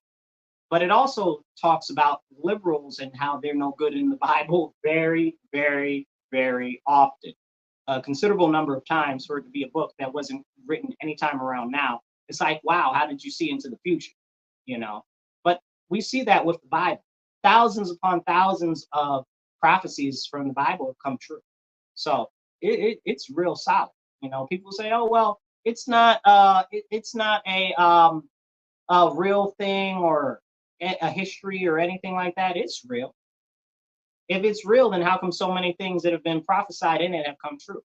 But it also talks about liberals and how they're no good in the Bible very, very, very often. A considerable number of times for it to be a book that wasn't written anytime around now. It's like, wow, how did you see into the future? You know, but we see that with the Bible. Thousands upon thousands of prophecies from the Bible have come true. So it's real solid. You know, people say, oh, well, it's not a real thing or a history or anything like that. It's real. If it's real, then how come so many things that have been prophesied in it have come true?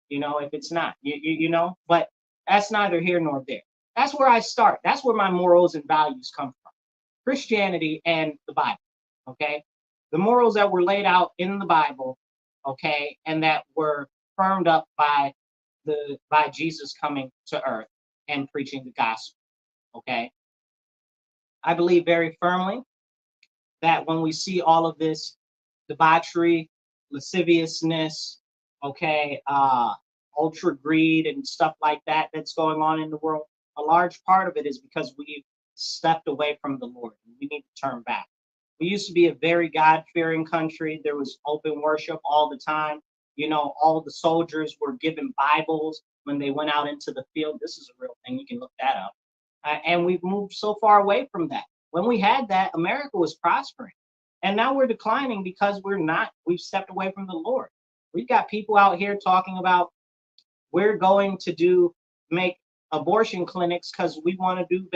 You know, if it's not, you know, but that's neither here nor there. That's where I start. That's where my morals and values come from. Christianity and the Bible, okay? The morals that were laid out in the Bible, okay, and that were firmed up by Jesus coming to earth and preaching the gospel, okay? I believe very firmly that when we see all of this debauchery, lasciviousness, okay, ultra greed and stuff like that that's going on in the world, a large part of it is because we've stepped away from the Lord. We need to turn back. We used to be a very God-fearing country. There was open worship all the time. You know, all the soldiers were given Bibles when they went out into the field. This is a real thing. You can look that up. And we've moved so far away from that. When we had that, America was prospering. And now we're declining because we've stepped away from the Lord. We've got people out here talking about we're going to make abortion clinics because we want to do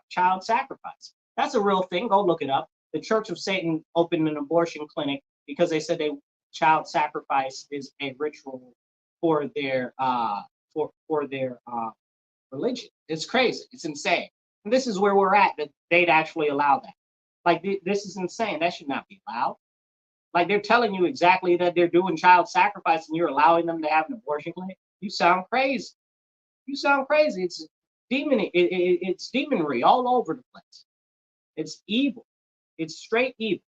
child sacrifice. That's a real thing. Go look it up. The Church of Satan opened an abortion clinic because they said child sacrifice is a ritual for their religion. It's crazy. It's insane. And this is where we're at, that they'd actually allow that. Like, this is insane. That should not be allowed. Like, they're telling you exactly that they're doing child sacrifice and you're allowing them to have an abortion clinic. You sound crazy. You sound crazy. It's it's demonry all over the place. It's evil. It's straight evil.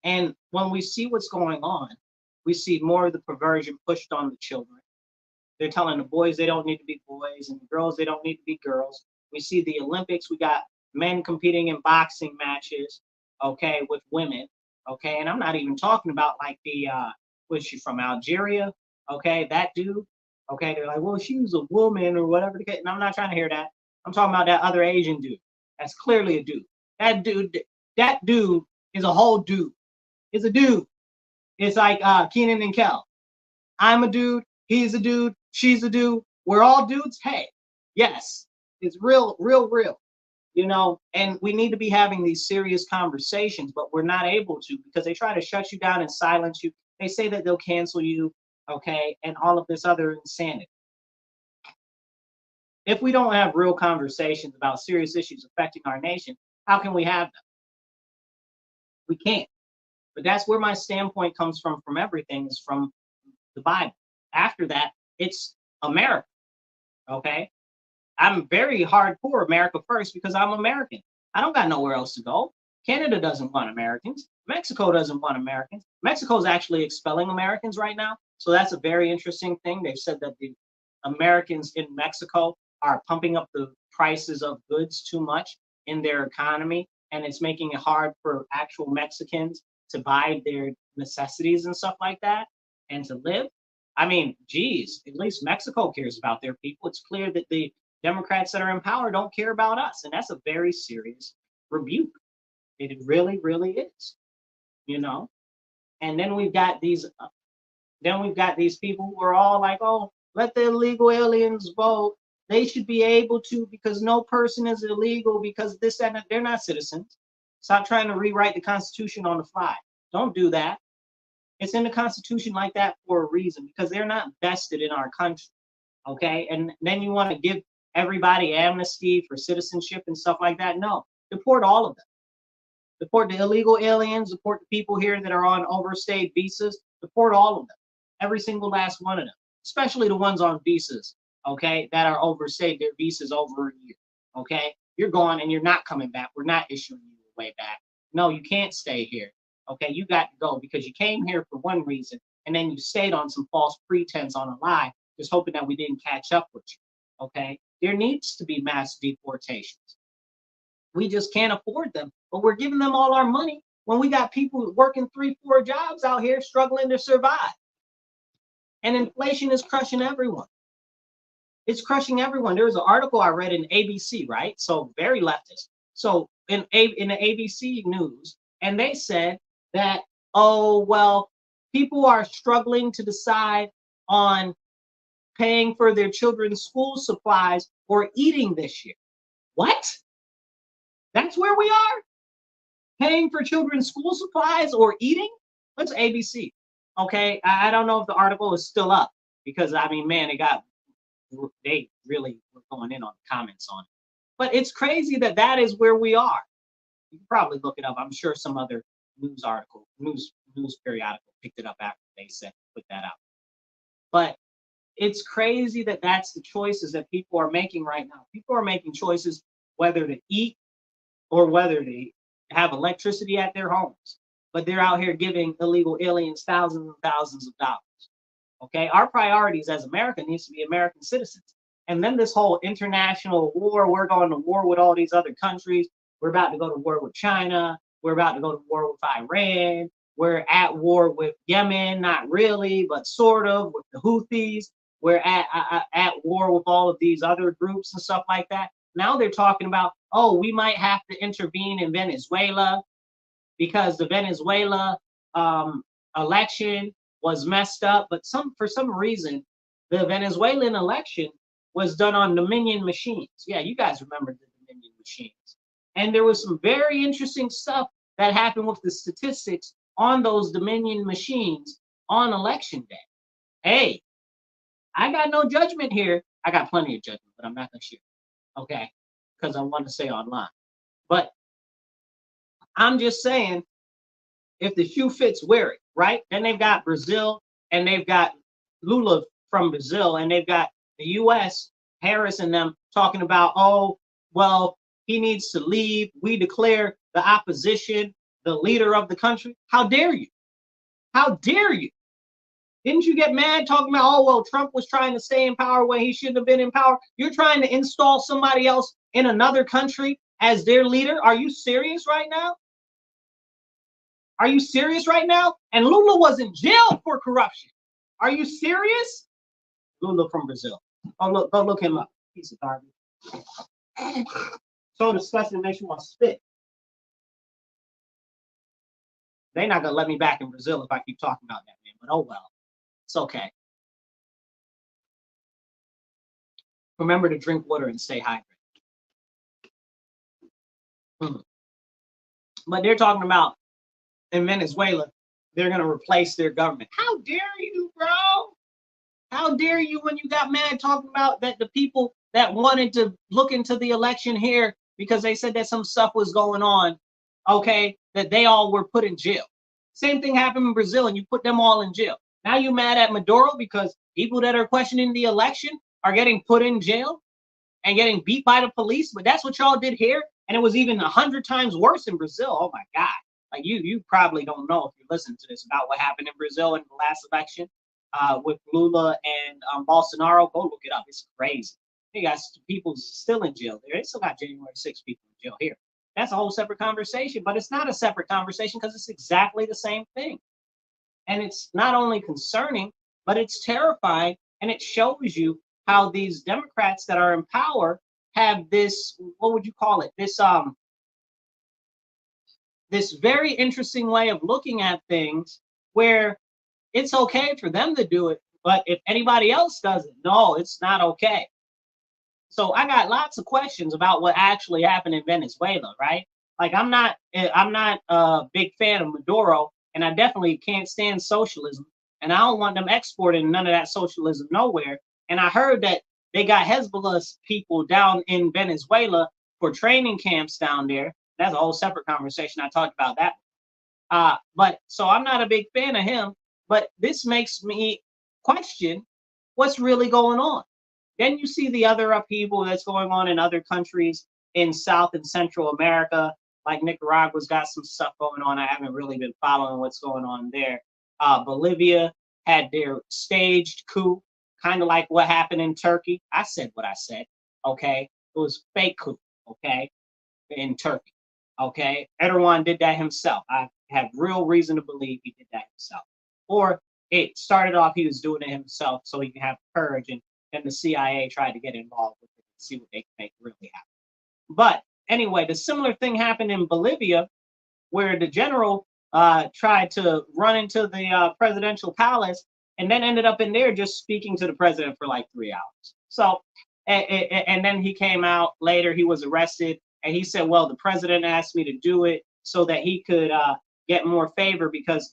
And when we see what's going on, we see more of the perversion pushed on the children. They're telling the boys they don't need to be boys and the girls they don't need to be girls. We see the Olympics. We got men competing in boxing matches, okay, with women, okay. And I'm not even talking about like was she from Algeria? Okay, that dude. Okay, they're like, well, she was a woman or whatever the case. And I'm not trying to hear that. I'm talking about that other Asian dude. That's clearly a dude. That dude is a whole dude. It's a dude. It's like Kenan and Kel. I'm a dude. He's a dude. She's a dude. We're all dudes. Hey, yes, it's real. You know, and we need to be having these serious conversations, but we're not able to because they try to shut you down and silence you. They say that they'll cancel you, okay, and all of this other insanity. if we don't have real conversations about serious issues affecting our nation, how can we have them? We can't. But that's where my standpoint comes from everything, is from the Bible. After that, it's America. Okay? I'm very hardcore America first because I'm American. I don't got nowhere else to go. Canada doesn't want Americans. Mexico doesn't want Americans. Mexico's actually expelling Americans right now. So that's a very interesting thing. They've said that the Americans in Mexico are pumping up the prices of goods too much in their economy, and it's making it hard for actual Mexicans to buy their necessities and stuff like that and to live. I mean, geez, at least Mexico cares about their people. It's clear that the Democrats that are in power don't care about us, and that's a very serious rebuke. It really, really is, you know. And then we've got these people who are all like, oh, let the illegal aliens vote. They should be able to, because no person is illegal, because this and that. They're not citizens. Stop trying to rewrite the Constitution on the fly. Don't do that. It's in the Constitution like that for a reason, because they're not vested in our country. Okay? And then you want to give everybody amnesty for citizenship and stuff like that. No, deport all of them. Deport the illegal aliens, deport the people here that are on overstayed visas, deport all of them. Every single last one of them, especially the ones on visas, okay, that are overstayed their visas over a year, okay? You're gone and you're not coming back. We're not issuing you a way back. No, you can't stay here, okay? You got to go because you came here for one reason and then you stayed on some false pretense on a lie, just hoping that we didn't catch up with you, okay? There needs to be mass deportations. We just can't afford them, but we're giving them all our money when we got people working 3-4 jobs out here struggling to survive. And inflation is crushing everyone. It's crushing everyone. There was an article I read in ABC, right? So very leftist. So in the ABC News, and they said that, oh, well, people are struggling to decide on paying for their children's school supplies or eating this year. What? That's where we are? Paying for children's school supplies or eating? What's ABC? Okay, I don't know if the article is still up because, I mean, man, they really were going in on the comments on it. But it's crazy that that is where we are. You can probably look it up. I'm sure some other news periodical picked it up after they said put that out. But it's crazy that that's the choices that people are making right now. People are making choices whether to eat or whether to have electricity at their homes. But they're out here giving illegal aliens thousands and thousands of dollars. Okay, our priorities as America needs to be American citizens. And then this whole international war, we're going to war with all these other countries. We're about to go to war with China. We're about to go to war with Iran. We're at war with Yemen, not really, but sort of, with the Houthis. We're at war with all of these other groups and stuff like that. Now they're talking about, oh, we might have to intervene in Venezuela because the Venezuela election was messed up. But for some reason, the Venezuelan election was done on Dominion machines. Yeah, you guys remember the Dominion machines. And there was some very interesting stuff that happened with the statistics on those Dominion machines on election day. Hey, I got no judgment here. I got plenty of judgment, but I'm not going to share. Okay, because I want to say online. But I'm just saying, if the shoe fits, wear it, right? Then they've got Brazil, and they've got Lula from Brazil, and they've got the U.S., Harris and them talking about, oh, well, he needs to leave. We declare the opposition the leader of the country. How dare you? How dare you? Didn't you get mad talking about, oh, well, Trump was trying to stay in power when he shouldn't have been in power? You're trying to install somebody else in another country as their leader? Are you serious right now? Are you serious right now? And Lula was in jail for corruption. Are you serious? Lula from Brazil. Oh, look, go look him up. Piece of garbage. So disgusting makes you want to spit. They're not going to let me back in Brazil if I keep talking about that man, but oh well. It's okay. Remember to drink water and stay hydrated. But they're talking about in Venezuela, they're going to replace their government. How dare you, bro? How dare you when you got mad talking about that the people that wanted to look into the election here because they said that some stuff was going on, okay, that they all were put in jail. Same thing happened in Brazil, and you put them all in jail. Now you mad at Maduro because people that are questioning the election are getting put in jail and getting beat by the police, but that's what y'all did here, and it was even 100 times worse in Brazil. Oh my God. Like you probably don't know if you're listening to this about what happened in Brazil in the last election with Lula and Bolsonaro. Go look it up. It's crazy. They got people still in jail there. They still got January 6 people in jail here. That's a whole separate conversation, but it's not a separate conversation because it's exactly the same thing. And it's not only concerning, but it's terrifying, and it shows you how these Democrats that are in power have this, what would you call it? This very interesting way of looking at things where it's okay for them to do it, but if anybody else does it, no, it's not okay. So I got lots of questions about what actually happened in Venezuela, right? Like I'm not a big fan of Maduro, and I definitely can't stand socialism, and I don't want them exporting none of that socialism nowhere. And I heard that they got Hezbollah people down in Venezuela for training camps down there. That's a whole separate conversation. I talked about that. But so I'm not a big fan of him, but this makes me question what's really going on. Then you see the other upheaval that's going on in other countries in South and Central America, like Nicaragua's got some stuff going on. I haven't really been following what's going on there. Bolivia had their staged coup, kind of like what happened in Turkey. I said what I said, okay? It was fake coup, okay, in Turkey, okay? Erdogan did that himself. I have real reason to believe he did that himself. Or it started off, he was doing it himself so he can have courage, and then the CIA tried to get involved with it and see what they can make really happen. But anyway, the similar thing happened in Bolivia, where the general tried to run into the presidential palace and then ended up in there just speaking to the president for like 3 hours. So, and then he came out later, he was arrested, and he said, well, the president asked me to do it so that he could get more favor because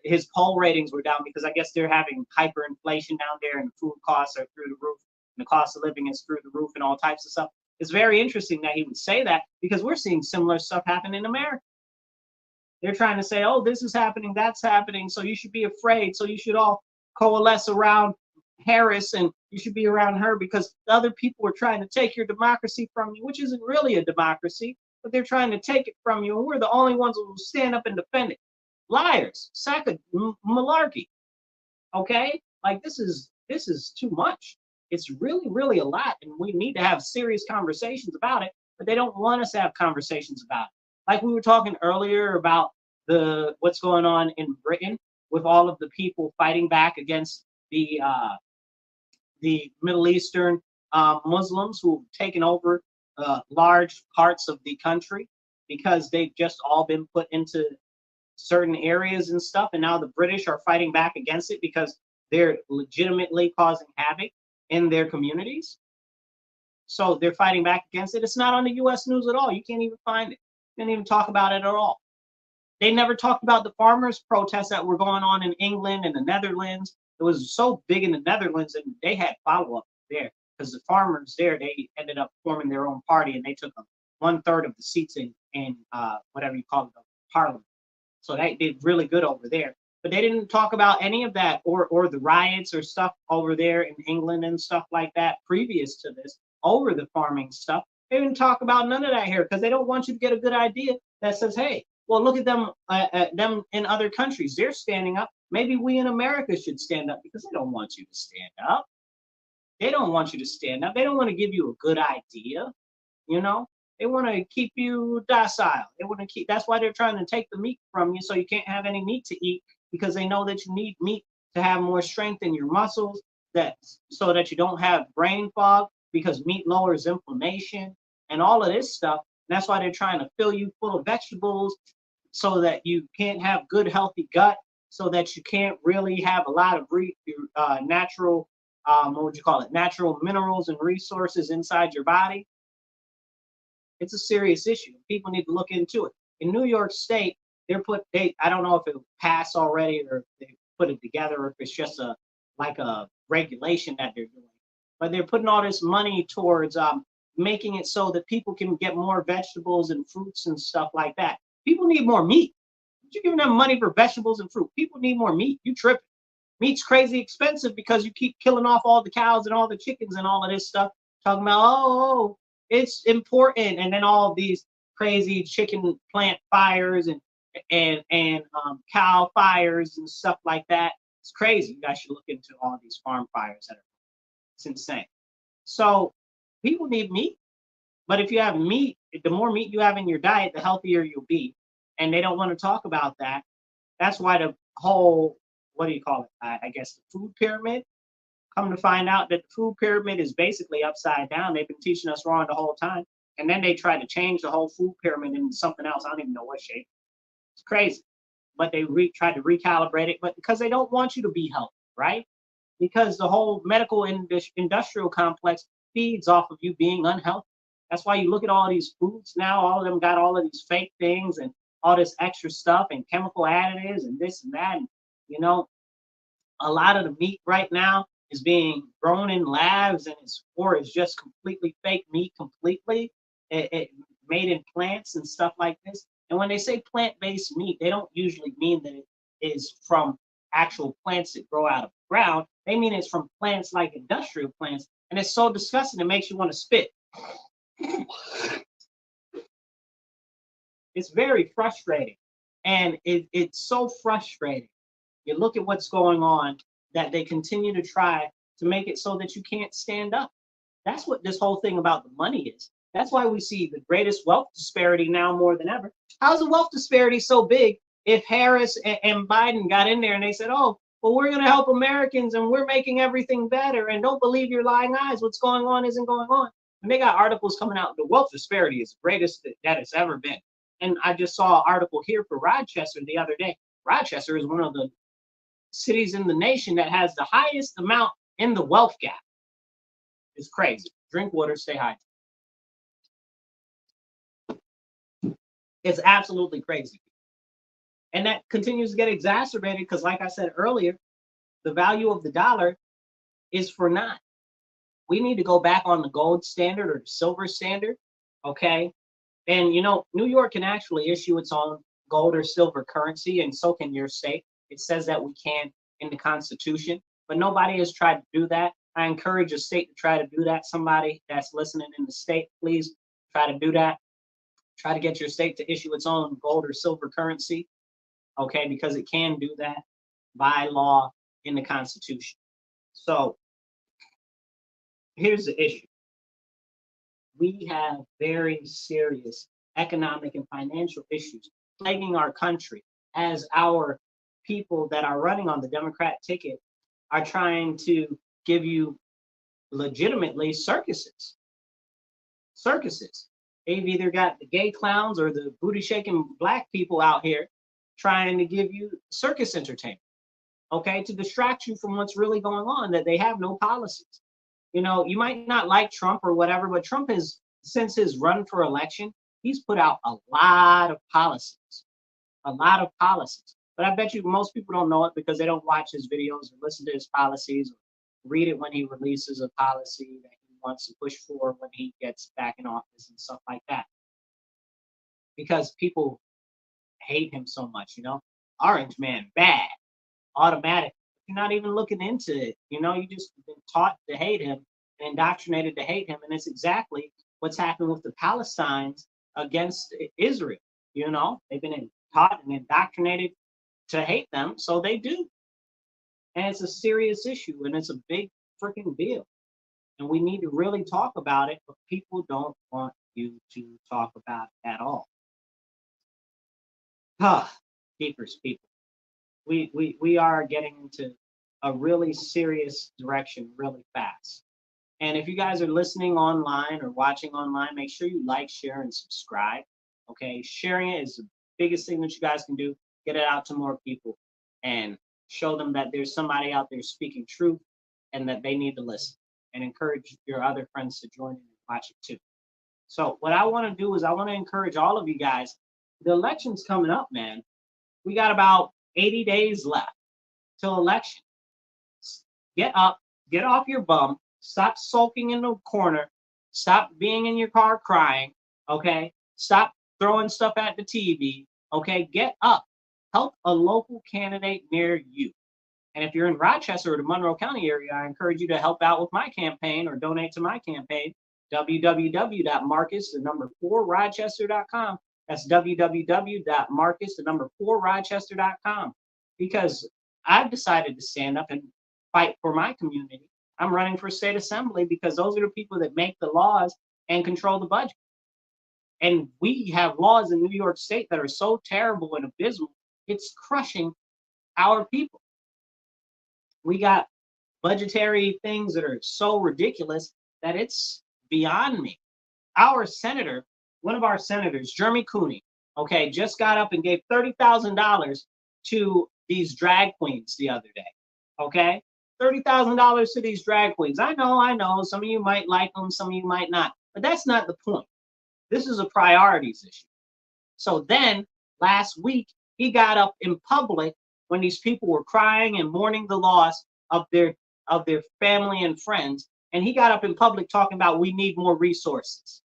his poll ratings were down, because I guess they're having hyperinflation down there and the food costs are through the roof and the cost of living is through the roof and all types of stuff. It's very interesting that he would say that because we're seeing similar stuff happen in America. They're trying to say, oh, this is happening, that's happening, so you should be afraid. So you should all coalesce around Harris and you should be around her because the other people are trying to take your democracy from you, which isn't really a democracy, but they're trying to take it from you. And we're the only ones who will stand up and defend it. Liars, sack of malarkey. Okay? Like this is too much. It's really, really a lot, and we need to have serious conversations about it, but they don't want us to have conversations about it. Like we were talking earlier about what's going on in Britain with all of the people fighting back against the Middle Eastern Muslims who've taken over large parts of the country because they've just all been put into certain areas and stuff, and now the British are fighting back against it because they're legitimately causing havoc in their communities. So they're fighting back against it. It's not on the US news at all. You can't even find it. They didn't even talk about it at all. They never talked about the farmers' protests that were going on in England and the Netherlands. It was so big in the Netherlands, and they had follow-up there because the farmers there, they ended up forming their own party, and they took 1/3 of the seats in whatever you call it, the parliament. So they did really good over there. But they didn't talk about any of that or the riots or stuff over there in England and stuff like that previous to this over the farming stuff. They didn't talk about none of that here because they don't want you to get a good idea that says, hey, well, look at them in other countries. They're standing up. Maybe we in America should stand up because they don't want you to stand up. They don't want you to stand up. They don't want to give you a good idea, you know? They want to keep you docile. They want to keep. That's why they're trying to take the meat from you, so you can't have any meat to eat because they know that you need meat to have more strength in your muscles. So that you don't have brain fog because meat lowers inflammation and all of this stuff. And that's why they're trying to fill you full of vegetables so that you can't have good healthy gut, so that you can't really have a lot of natural, what would you call it? Natural minerals and resources inside your body. It's a serious issue. People need to look into it. In New York State, I don't know if it passed already or they put it together, or if it's just a regulation that they're doing. but they're putting all this money towards making it so that people can get more vegetables and fruits and stuff like that. People need more meat. You're giving them money for vegetables and fruit. People need more meat. You tripping. Meat's crazy expensive because you keep killing off all the cows and all the chickens and all of this stuff. Talking about, oh, it's important. And then all of these crazy chicken plant fires and cow fires and stuff like that. It's crazy. You guys should look into all these farm fires that are, it's insane. So people need meat, but if you have meat, the more meat you have in your diet, the healthier you'll be. And they don't want to talk about that. That's why the whole, what do you call it? I guess the food pyramid. Come to find out that the food pyramid is basically upside down. They've been teaching us wrong the whole time. And then they try to change the whole food pyramid into something else. I don't even know what shape. It's crazy. But they tried to recalibrate it, but because they don't want you to be healthy, right? Because the whole medical industrial complex feeds off of you being unhealthy. That's why you look at all these foods now, all of them got all of these fake things and all this extra stuff and chemical additives and this and that. And, you know, a lot of the meat right now is being grown in labs and it's just completely fake meat, completely it made in plants and stuff like this. And when they say plant-based meat, they don't usually mean that it is from actual plants that grow out of the ground. They mean it's from plants like industrial plants. And it's so disgusting, it makes you want to spit. It's very frustrating. And it's so frustrating. You look at what's going on, that they continue to try to make it so that you can't stand up. That's what this whole thing about the money is. That's why we see the greatest wealth disparity now more than ever. How's the wealth disparity so big if Harris and Biden got in there and they said, oh, well, we're going to help Americans and we're making everything better and don't believe your lying eyes. What's going on isn't going on. And they got articles coming out. The wealth disparity is the greatest that it's ever been. And I just saw an article here for Rochester the other day. Rochester is one of the cities in the nation that has the highest amount in the wealth gap. It's crazy. Drink water, stay hydrated. It's absolutely crazy. And that continues to get exacerbated because, like I said earlier, the value of the dollar is for naught. We need to go back on the gold standard or the silver standard, okay? And, you know, New York can actually issue its own gold or silver currency, and so can your state. It says that we can in the Constitution, but nobody has tried to do that. I encourage a state to try to do that. Somebody that's listening in the state, please try to do that. Try to get your state to issue its own gold or silver currency, okay, because it can do that by law in the Constitution. So here's the issue. We have very serious economic and financial issues plaguing our country as our people that are running on the Democrat ticket are trying to give you legitimately circuses. They've either got the gay clowns or the booty shaking black people out here trying to give you circus entertainment, okay, to distract you from what's really going on, that they have no policies. You know, you might not like Trump or whatever, but Trump has, since his run for election, he's put out a lot of policies. But I bet you most people don't know it because they don't watch his videos or listen to his policies or read it when he releases a policy that he wants to push for when he gets back in office and stuff like that. Because people hate him so much, you know. Orange man, bad, automatic. You're not even looking into it, you know. You just been taught to hate him and indoctrinated to hate him, and it's exactly what's happened with the Palestinians against Israel. You know, they've been taught and indoctrinated to hate them, so they do. And it's a serious issue, and it's a big freaking deal. And we need to really talk about it, but people don't want you to talk about it at all. Keepers, people. We are getting into a really serious direction really fast. And if you guys are listening online or watching online, make sure you like, share, and subscribe. Okay, sharing it is the biggest thing that you guys can do. Get it out to more people and show them that there's somebody out there speaking truth and that they need to listen, and encourage your other friends to join in and watch it too. So what I want to do is I want to encourage all of you guys. The election's coming up, man. We got about 80 days left till election. Get up, get off your bum, Stop sulking in the corner. Stop being in your car crying. Okay. Stop throwing stuff at the TV. Okay. Get up. Help a local candidate near you. And if you're in Rochester or the Monroe County area, I encourage you to help out with my campaign or donate to my campaign. www.marcus4rochester.com. That's www.marcus4rochester.com. Because I've decided to stand up and fight for my community. I'm running for state assembly because those are the people that make the laws and control the budget. And we have laws in New York State that are so terrible and abysmal, it's crushing our people. We got budgetary things that are so ridiculous that it's beyond me. Our senator, one of our senators, Jeremy Cooney, okay, just got up and gave $30,000 to these drag queens the other day, okay? $30,000 to these drag queens. I know, some of you might like them, some of you might not, but that's not the point. This is a priorities issue. So then last week, he got up in public when these people were crying and mourning the loss of their family and friends. And he got up in public talking about we need more resources.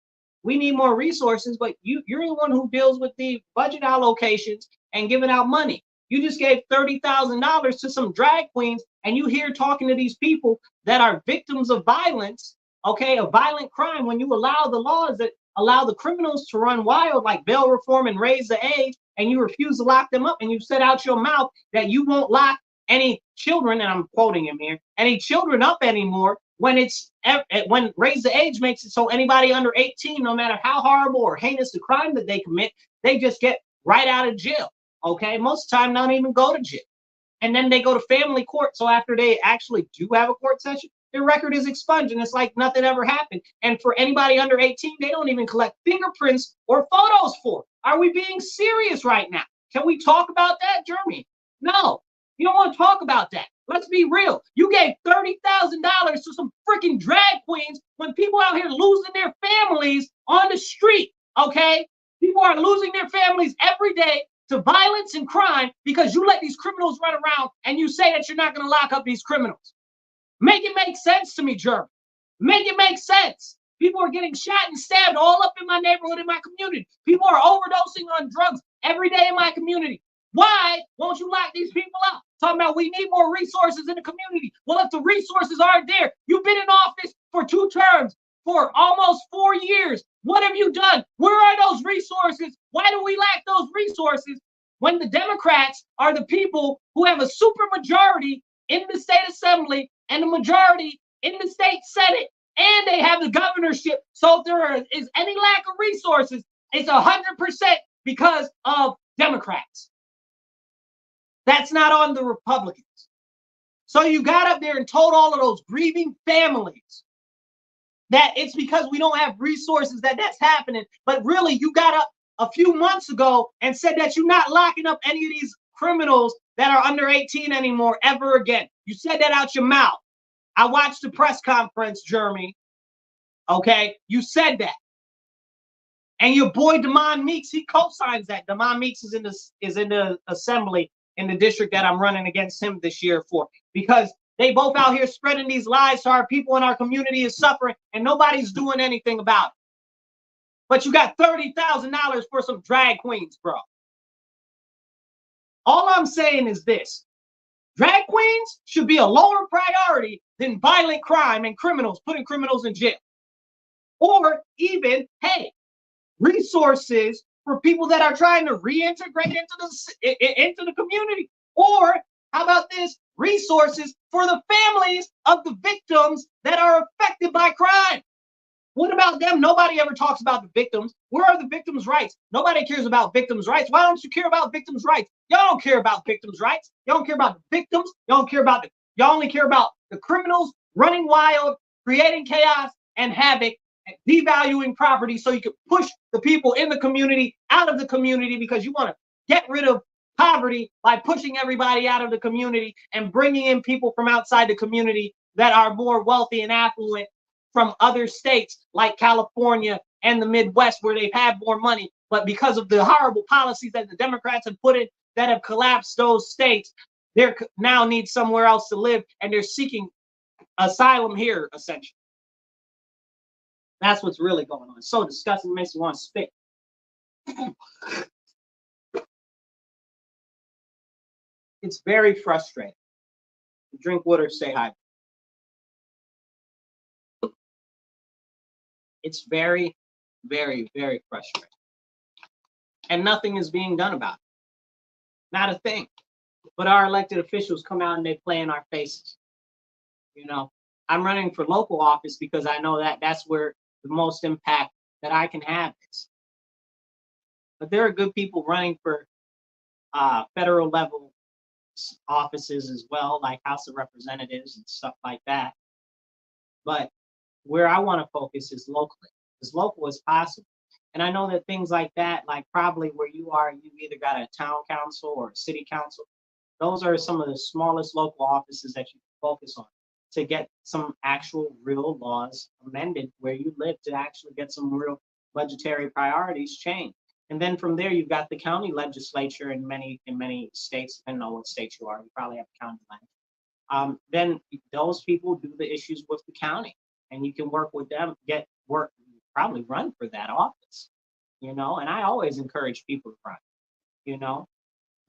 We need more resources, but you're the one who deals with the budget allocations and giving out money. You just gave $30,000 to some drag queens, and you here talking to these people that are victims of violence, okay, of violent crime, when you allow the laws that allow the criminals to run wild, like bail reform and raise the age, and you refuse to lock them up, and you said out your mouth that you won't lock any children, and I'm quoting him here, any children up anymore when raise the age makes it so anybody under 18, no matter how horrible or heinous the crime that they commit, they just get right out of jail. Okay, most of the time not even go to jail. And then they go to family court. So after they actually do have a court session, their record is expunged and it's like nothing ever happened. And for anybody under 18, they don't even collect fingerprints or photos for. Are we being serious right now? Can we talk about that, Jeremy? No, you don't want to talk about that. Let's be real. You gave $30,000 to some freaking drag queens when people out here losing their families on the street, okay? People are losing their families every day to violence and crime because you let these criminals run around and you say that you're not going to lock up these criminals. Make it make sense to me, Jeremy. Make it make sense. People are getting shot and stabbed all up in my neighborhood, in my community. People are overdosing on drugs every day in my community. Why won't you lock these people up? Talking about we need more resources in the community. Well, if the resources aren't there, you've been in office for 2 terms, for almost 4 years. What have you done? Where are those resources? Why do we lack those resources when the Democrats are the people who have a super majority in the state assembly and a majority in the state senate, and they have the governorship? So if there is any lack of resources, it's 100% because of Democrats. That's not on the Republicans. So you got up there and told all of those grieving families that it's because we don't have resources that's happening. But really, you got up a few months ago and said that you're not locking up any of these criminals that are under 18 anymore ever again. You said that out your mouth. I watched the press conference, Jeremy. Okay, you said that. And your boy Damon Meeks, he co-signs that. Damon Meeks is in the assembly in the district that I'm running against him this year for, because they both out here spreading these lies to our people, and our community is suffering and nobody's doing anything about it. But you got $30,000 for some drag queens, bro. All I'm saying is this: drag queens should be a lower priority than violent crime and criminals, putting criminals in jail. Or even, resources for people that are trying to reintegrate into the community. Or how about this? Resources for the families of the victims that are affected by crime. What about them? Nobody ever talks about the victims. Where are the victims' rights? Nobody cares about victims' rights. Why don't you care about victims' rights? Y'all don't care about victims' rights. Y'all don't care about the victims. Y'all only care about the criminals running wild, creating chaos and havoc, and devaluing property so you can push the people in the community out of the community, because you want to get rid of poverty by pushing everybody out of the community and bringing in people from outside the community that are more wealthy and affluent from other states like California and the Midwest, where they've had more money. But because of the horrible policies that the Democrats have put in that have collapsed those states, they now need somewhere else to live, and they're seeking asylum here, essentially. That's what's really going on. It's so disgusting, it makes me want to spit. It's very frustrating. Drink water, stay hydrated. It's very, very, very frustrating. And nothing is being done about it. Not a thing. But our elected officials come out and they play in our faces. You know, I'm running for local office because I know that that's where the most impact that I can have is. But there are good people running for federal level offices as well, like House of Representatives and stuff like that. But where I want to focus is locally, as local as possible. And I know that things like that, like probably where you are, you either got a town council or a city council. Those are some of the smallest local offices that you can focus on to get some actual real laws amended where you live, to actually get some real budgetary priorities changed. And then from there, you've got the county legislature in many states, depending on what state you are. You probably have a county legislature. Then those people do the issues with the county, and you can work with them, probably run for that office, you know. And I always encourage people to run. You know,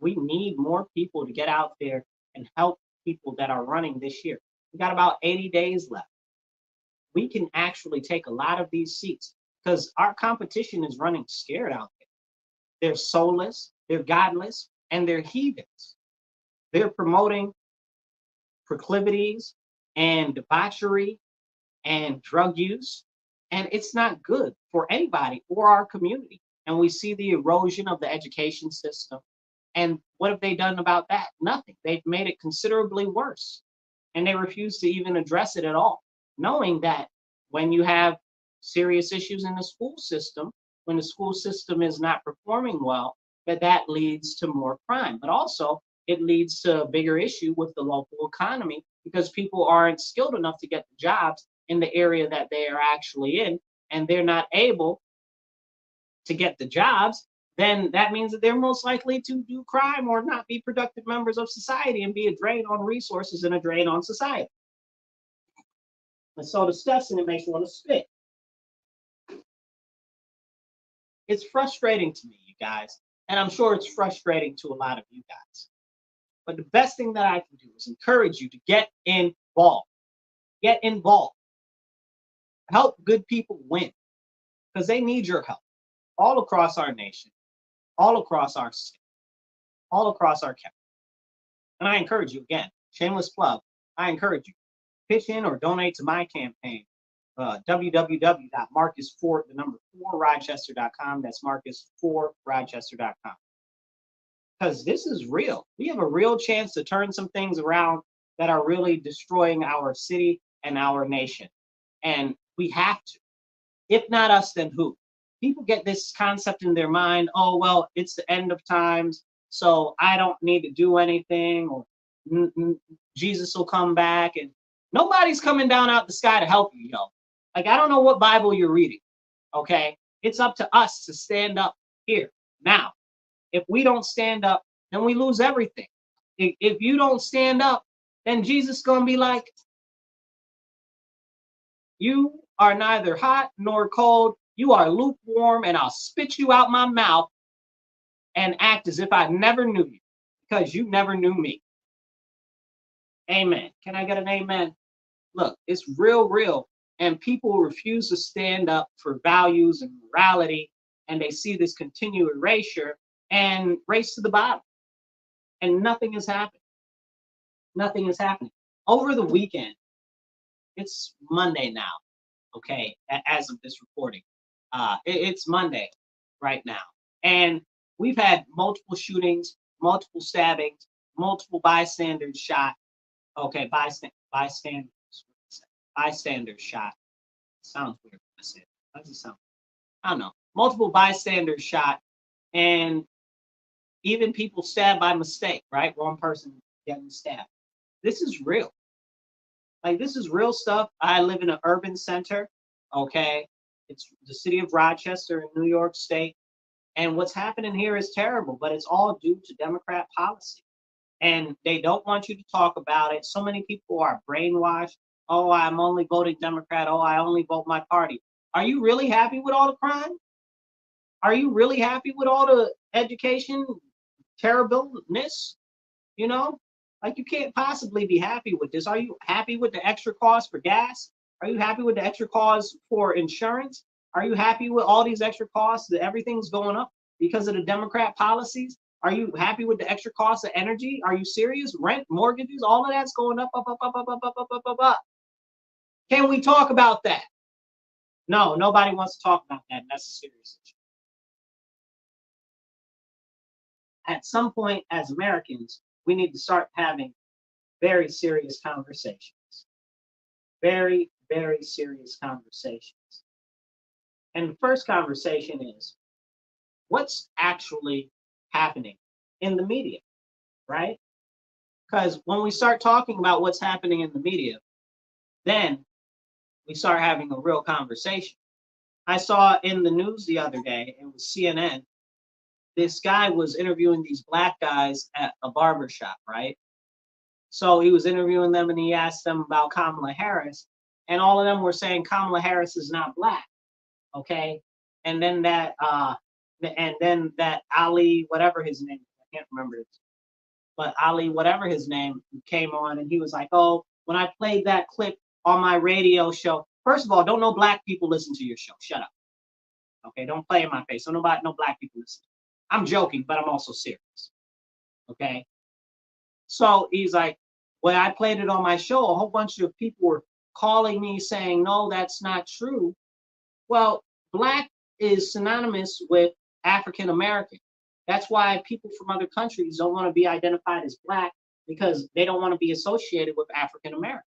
we need more people to get out there and help people that are running this year. We got about 80 days left. We can actually take a lot of these seats because our competition is running scared out there. They're soulless, they're godless, and they're heathens. They're promoting proclivities and debauchery and drug use, and it's not good for anybody or our community. And we see the erosion of the education system. And what have they done about that? Nothing. They've made it considerably worse. And they refuse to even address it at all, knowing that when you have serious issues in the school system, when the school system is not performing well, that leads to more crime. But also, it leads to a bigger issue with the local economy because people aren't skilled enough to get the jobs in the area that they are actually in, and they're not able to get the jobs. Then that means that they're most likely to do crime or not be productive members of society and be a drain on resources and a drain on society. And so discussing it makes you want to spit. It's frustrating to me, you guys, and I'm sure it's frustrating to a lot of you guys. But the best thing that I can do is encourage you to get involved. Get involved. Help good people win, because they need your help all across our nation, all across our state, all across our county. And I encourage you, again, shameless plug, I encourage you, pitch in or donate to my campaign, www.marcus4rochester.com. That's marcus4rochester.com. Because this is real. We have a real chance to turn some things around that are really destroying our city and our nation. And we have to. If not us, then who? People get this concept in their mind, oh, well, it's the end of times, so I don't need to do anything, or Jesus will come back, and nobody's coming down out the sky to help you, yo. Like, I don't know what Bible you're reading, okay? It's up to us to stand up here, now. If we don't stand up, then we lose everything. If you don't stand up, then Jesus is going to be like, you are neither hot nor cold. You are lukewarm, and I'll spit you out my mouth and act as if I never knew you, because you never knew me. Amen. Can I get an amen? Look, it's real, and people refuse to stand up for values and morality, and they see this continued erasure and race to the bottom, and nothing is happening. Nothing is happening. Over the weekend, it's Monday now, okay, as of this recording. It's Monday right now, and we've had multiple shootings, multiple stabbings, multiple bystanders shot. Okay, bystanders shot. Sounds weird when I say it. How does it sound? I don't know. Multiple bystanders shot, and even people stabbed by mistake, right? One person getting stabbed. This is real. Like, this is real stuff. I live in an urban center, okay? It's the city of Rochester in New York State. And what's happening here is terrible, but it's all due to Democrat policy. And they don't want you to talk about it. So many people are brainwashed. Oh, I'm only voting Democrat. Oh, I only vote my party. Are you really happy with all the crime? Are you really happy with all the education terribleness? You know, like you can't possibly be happy with this. Are you happy with the extra cost for gas? Are you happy with the extra cost for insurance? Are you happy with all these extra costs that everything's going up because of the Democrat policies? Are you happy with the extra cost of energy? Are you serious? Rent, mortgages, all of that's going up, up, up, up, up, up, up, up, up, up, up. Can we talk about that? No, nobody wants to talk about that. That's a serious issue. At some point, as Americans, we need to start having very serious conversations. Very, very serious conversations. And the first conversation is, what's actually happening in the media, right? Because when we start talking about what's happening in the media, then we start having a real conversation. I saw in the news the other day, it was CNN, this guy was interviewing these black guys at a barber shop, right? So he was interviewing them and he asked them about Kamala Harris, and all of them were saying Kamala Harris is not black, okay? And then that Ali, whatever his name, I can't remember it, but Ali, whatever his name, came on and he was like, oh, when I played that clip on my radio show, first of all, don't no black people listen to your show. Shut up. Okay, don't play in my face. So no black people listen. I'm joking, but I'm also serious. Okay. So he's like, when I played it on my show, a whole bunch of people were calling me saying, no, that's not true. Well, black is synonymous with African American. That's why people from other countries don't want to be identified as black, because they don't want to be associated with African Americans.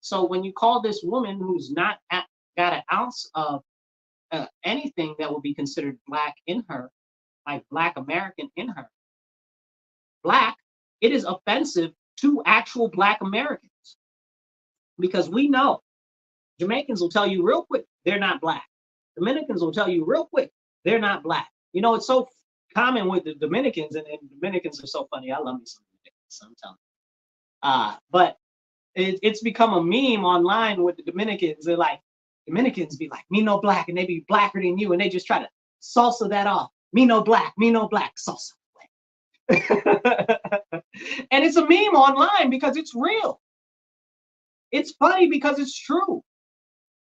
So when you call this woman who's not got an ounce of anything that would be considered black in her, like black American in her, black, it is offensive to actual black Americans. Because we know Jamaicans will tell you real quick, they're not black. Dominicans will tell you real quick, they're not black. You know, it's so common with the Dominicans, and Dominicans are so funny. I love me some Dominicans, I'm telling you. But it's become a meme online with the Dominicans. They're like, Dominicans be like, me no black, and they be blacker than you, and they just try to salsa that off. Me no black, salsa. And it's a meme online because it's real. It's funny because it's true.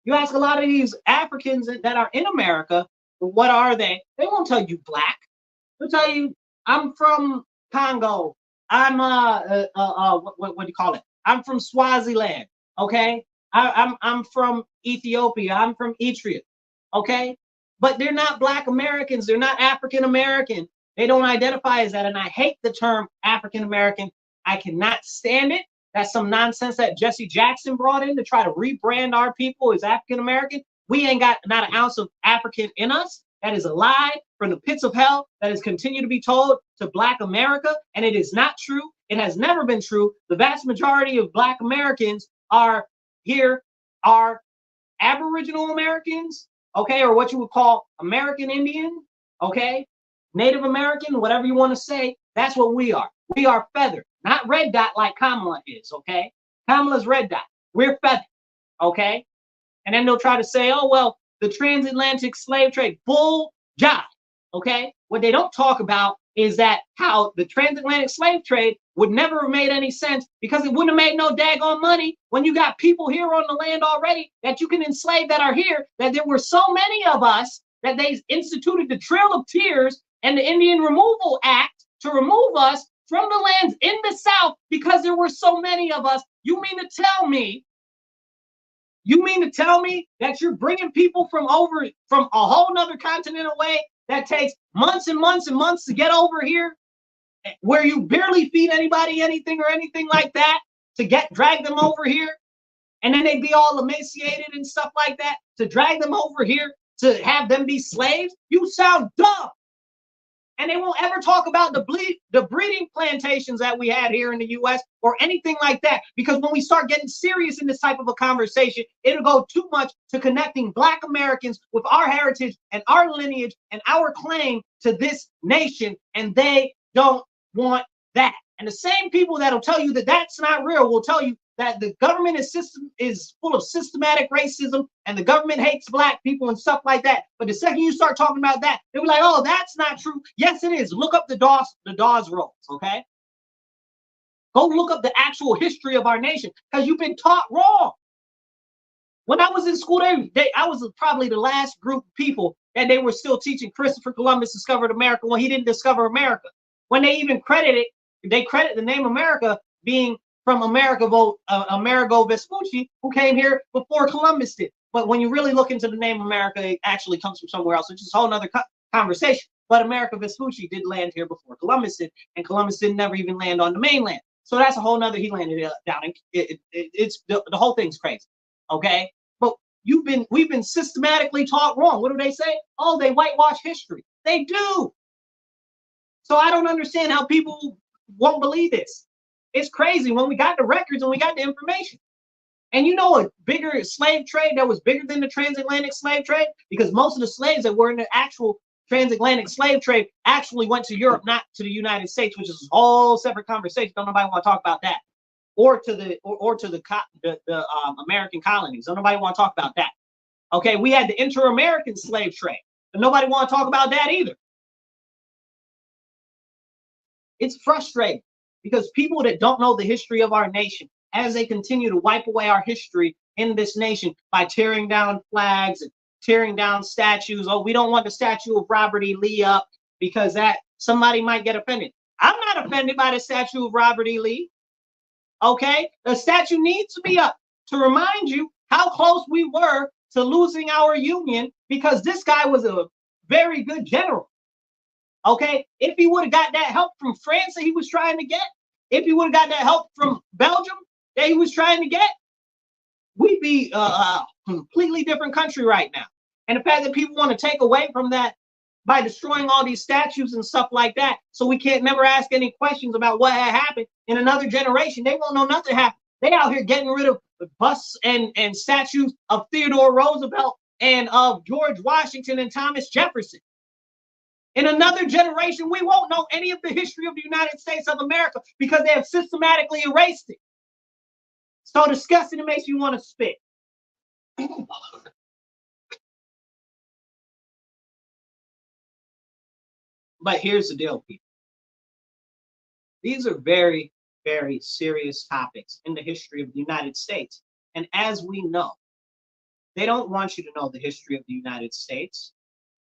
You ask a lot of these Africans that are in America, what are they? They won't tell you black. They'll tell you, I'm from Congo. I'm what do you call it? I'm from Swaziland. Okay, I'm from Ethiopia. I'm from Eritrea. Okay, but they're not black Americans. They're not African American. They don't identify as that, and I hate the term African American. I cannot stand it. That's some nonsense that Jesse Jackson brought in to try to rebrand our people as African American. We ain't got not an ounce of African in us. That is a lie from the pits of hell that is continued to be told to black America, and it is not true. It has never been true. The vast majority of black Americans are Aboriginal Americans, okay, or what you would call American Indian, okay, Native American, whatever you want to say. That's what we are. We are feathered, not red dot like Kamala is, okay? Kamala's red dot. We're feathered, okay? And then they'll try to say, oh, well, the transatlantic slave trade, bull jive, okay? What they don't talk about is that how the transatlantic slave trade would never have made any sense, because it wouldn't have made no daggone money when you got people here on the land already that you can enslave that are here, that there were so many of us that they instituted the Trail of Tears and the Indian Removal Act to remove us from the lands in the South because there were so many of us. You mean to tell me that you're bringing people from a whole nother continent away that takes months and months and months to get over here, where you barely feed anybody anything or anything like that, to drag them over here, and then they'd be all emaciated and stuff like that, to drag them over here to have them be slaves? You sound dumb. And they won't ever talk about the breeding plantations that we had here in the U.S. or anything like that. Because when we start getting serious in this type of a conversation, it'll go too much to connecting Black Americans with our heritage and our lineage and our claim to this nation. And they don't want that. And the same people that'll tell you that that's not real will tell you that the government is full of systematic racism and the government hates black people and stuff like that. But the second you start talking about that, they'll be like, oh, that's not true. Yes, it is. Look up the Dawes rolls, okay? Go look up the actual history of our nation because you've been taught wrong. When I was in school, I was probably the last group of people that they were still teaching Christopher Columbus discovered America when he didn't discover America. When they even credit the name America being from Amerigo Vespucci, who came here before Columbus did. But when you really look into the name America, it actually comes from somewhere else, which is a whole other conversation. But Amerigo Vespucci did land here before Columbus did, and Columbus didn't never even land on the mainland. So that's a whole nother. He landed down. It's the whole thing's crazy. Okay, but we've been systematically taught wrong. What do they say? Oh, they whitewash history. They do. So I don't understand how people won't believe this. It's crazy when we got the records and we got the information. And you know a bigger slave trade that was bigger than the transatlantic slave trade? Because most of the slaves that were in the actual transatlantic slave trade actually went to Europe, not to the United States, which is a whole separate conversation. Don't nobody want to talk about that. Or to the American colonies. Don't nobody want to talk about that. Okay, we had the inter-American slave trade, but nobody want to talk about that either. It's frustrating because people that don't know the history of our nation, as they continue to wipe away our history in this nation by tearing down flags and tearing down statues. Oh, we don't want the statue of Robert E. Lee up because that somebody might get offended. I'm not offended by the statue of Robert E. Lee. Okay, the statue needs to be up to remind you how close we were to losing our union because this guy was a very good general. Okay, if he would have got that help from France that he was trying to get, if he would have got that help from Belgium that he was trying to get, we'd be a completely different country right now. And the fact that people want to take away from that by destroying all these statues and stuff like that, so we can't never ask any questions about what had happened in another generation. They won't know nothing happened. They out here getting rid of busts and statues of Theodore Roosevelt and of George Washington and Thomas Jefferson. In another generation, we won't know any of the history of the United States of America because they have systematically erased it. So disgusting, it makes you want to spit. But here's the deal, people. These are very, very serious topics in the history of the United States. And as we know, they don't want you to know the history of the United States.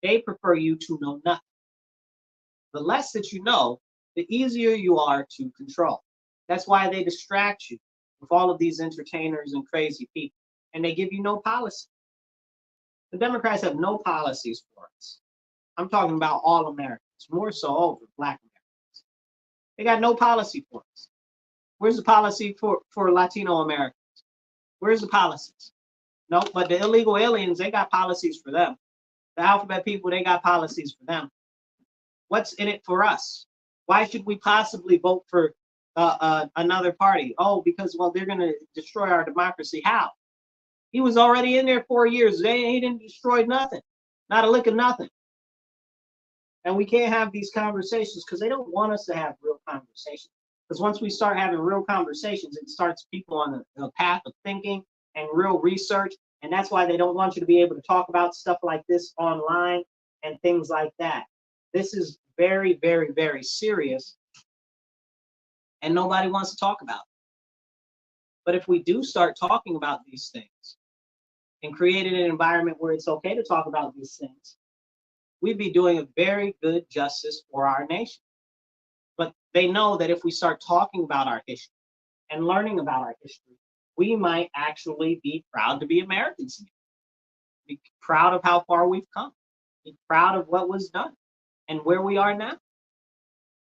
They prefer you to know nothing. The less that you know, the easier you are to control. That's why they distract you with all of these entertainers and crazy people. And they give you no policy. The Democrats have no policies for us. I'm talking about all Americans, more so over Black Americans. They got no policy for us. Where's the policy for Latino Americans? Where's the policies? No, but the illegal aliens, they got policies for them. The alphabet people, they got policies for them. What's in it for us? Why should we possibly vote for another party? Oh, because, well, they're going to destroy our democracy. How? He was already in there 4 years. He didn't destroy nothing. Not a lick of nothing. And we can't have these conversations because they don't want us to have real conversations. Because once we start having real conversations, it starts people on a path of thinking and real research. And that's why they don't want you to be able to talk about stuff like this online and things like that. This is very, very, very serious. And nobody wants to talk about it. But if we do start talking about these things and creating an environment where it's okay to talk about these things, we'd be doing a very good justice for our nation. But they know that if we start talking about our history and learning about our history, we might actually be proud to be Americans again. Be proud of how far we've come. Be proud of what was done and where we are now.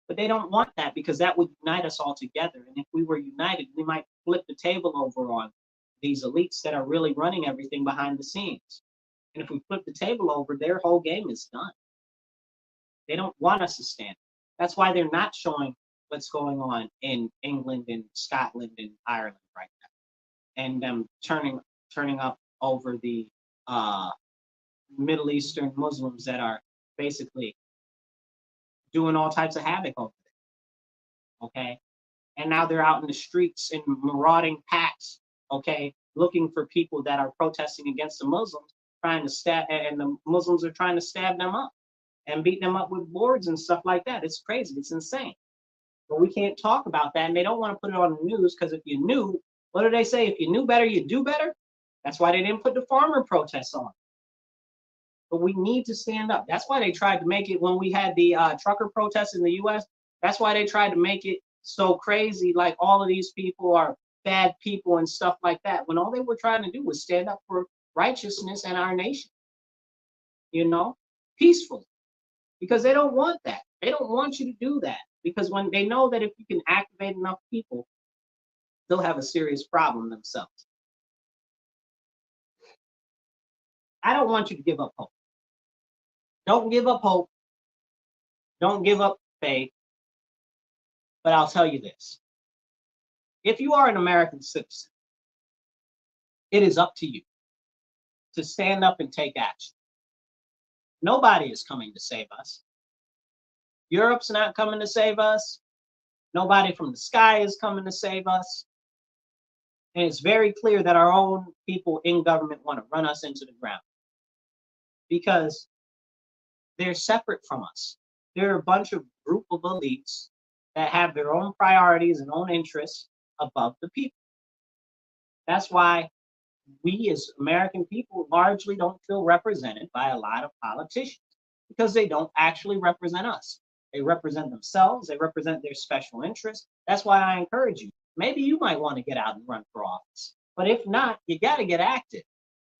But they don't want that because that would unite us all together. And if we were united, we might flip the table over on these elites that are really running everything behind the scenes. And if we flip the table over, their whole game is done. They don't want us to stand. That's why they're not showing what's going on in England and Scotland and Ireland right now. And them turning up over the Middle Eastern Muslims that are basically doing all types of havoc over there. Okay? And now they're out in the streets in marauding packs, okay, looking for people that are protesting against the Muslims, trying to stab, and the Muslims are trying to stab them up and beat them up with boards and stuff like that. It's crazy. It's insane. But we can't talk about that, and they don't want to put it on the news, because if you knew, what do they say? If you knew better, you do better. That's why they didn't put the farmer protests on. But we need to stand up. That's why they tried to make it when we had the trucker protests in the U.S. That's why they tried to make it so crazy, like all of these people are bad people and stuff like that, when all they were trying to do was stand up for righteousness and our nation, you know, peacefully. Because they don't want that. They don't want you to do that. Because when they know that if you can activate enough people, they'll have a serious problem themselves. I don't want you to give up hope. Don't give up hope. Don't give up faith. But I'll tell you this. If you are an American citizen, it is up to you to stand up and take action. Nobody is coming to save us. Europe's not coming to save us. Nobody from the sky is coming to save us. And it's very clear that our own people in government want to run us into the ground, because they're separate from us. They're a bunch of group of elites that have their own priorities and own interests above the people. That's why we as American people largely don't feel represented by a lot of politicians, because they don't actually represent us. They represent themselves. They represent their special interests. That's why I encourage you. Maybe you might want to get out and run for office. But if not, you got to get active.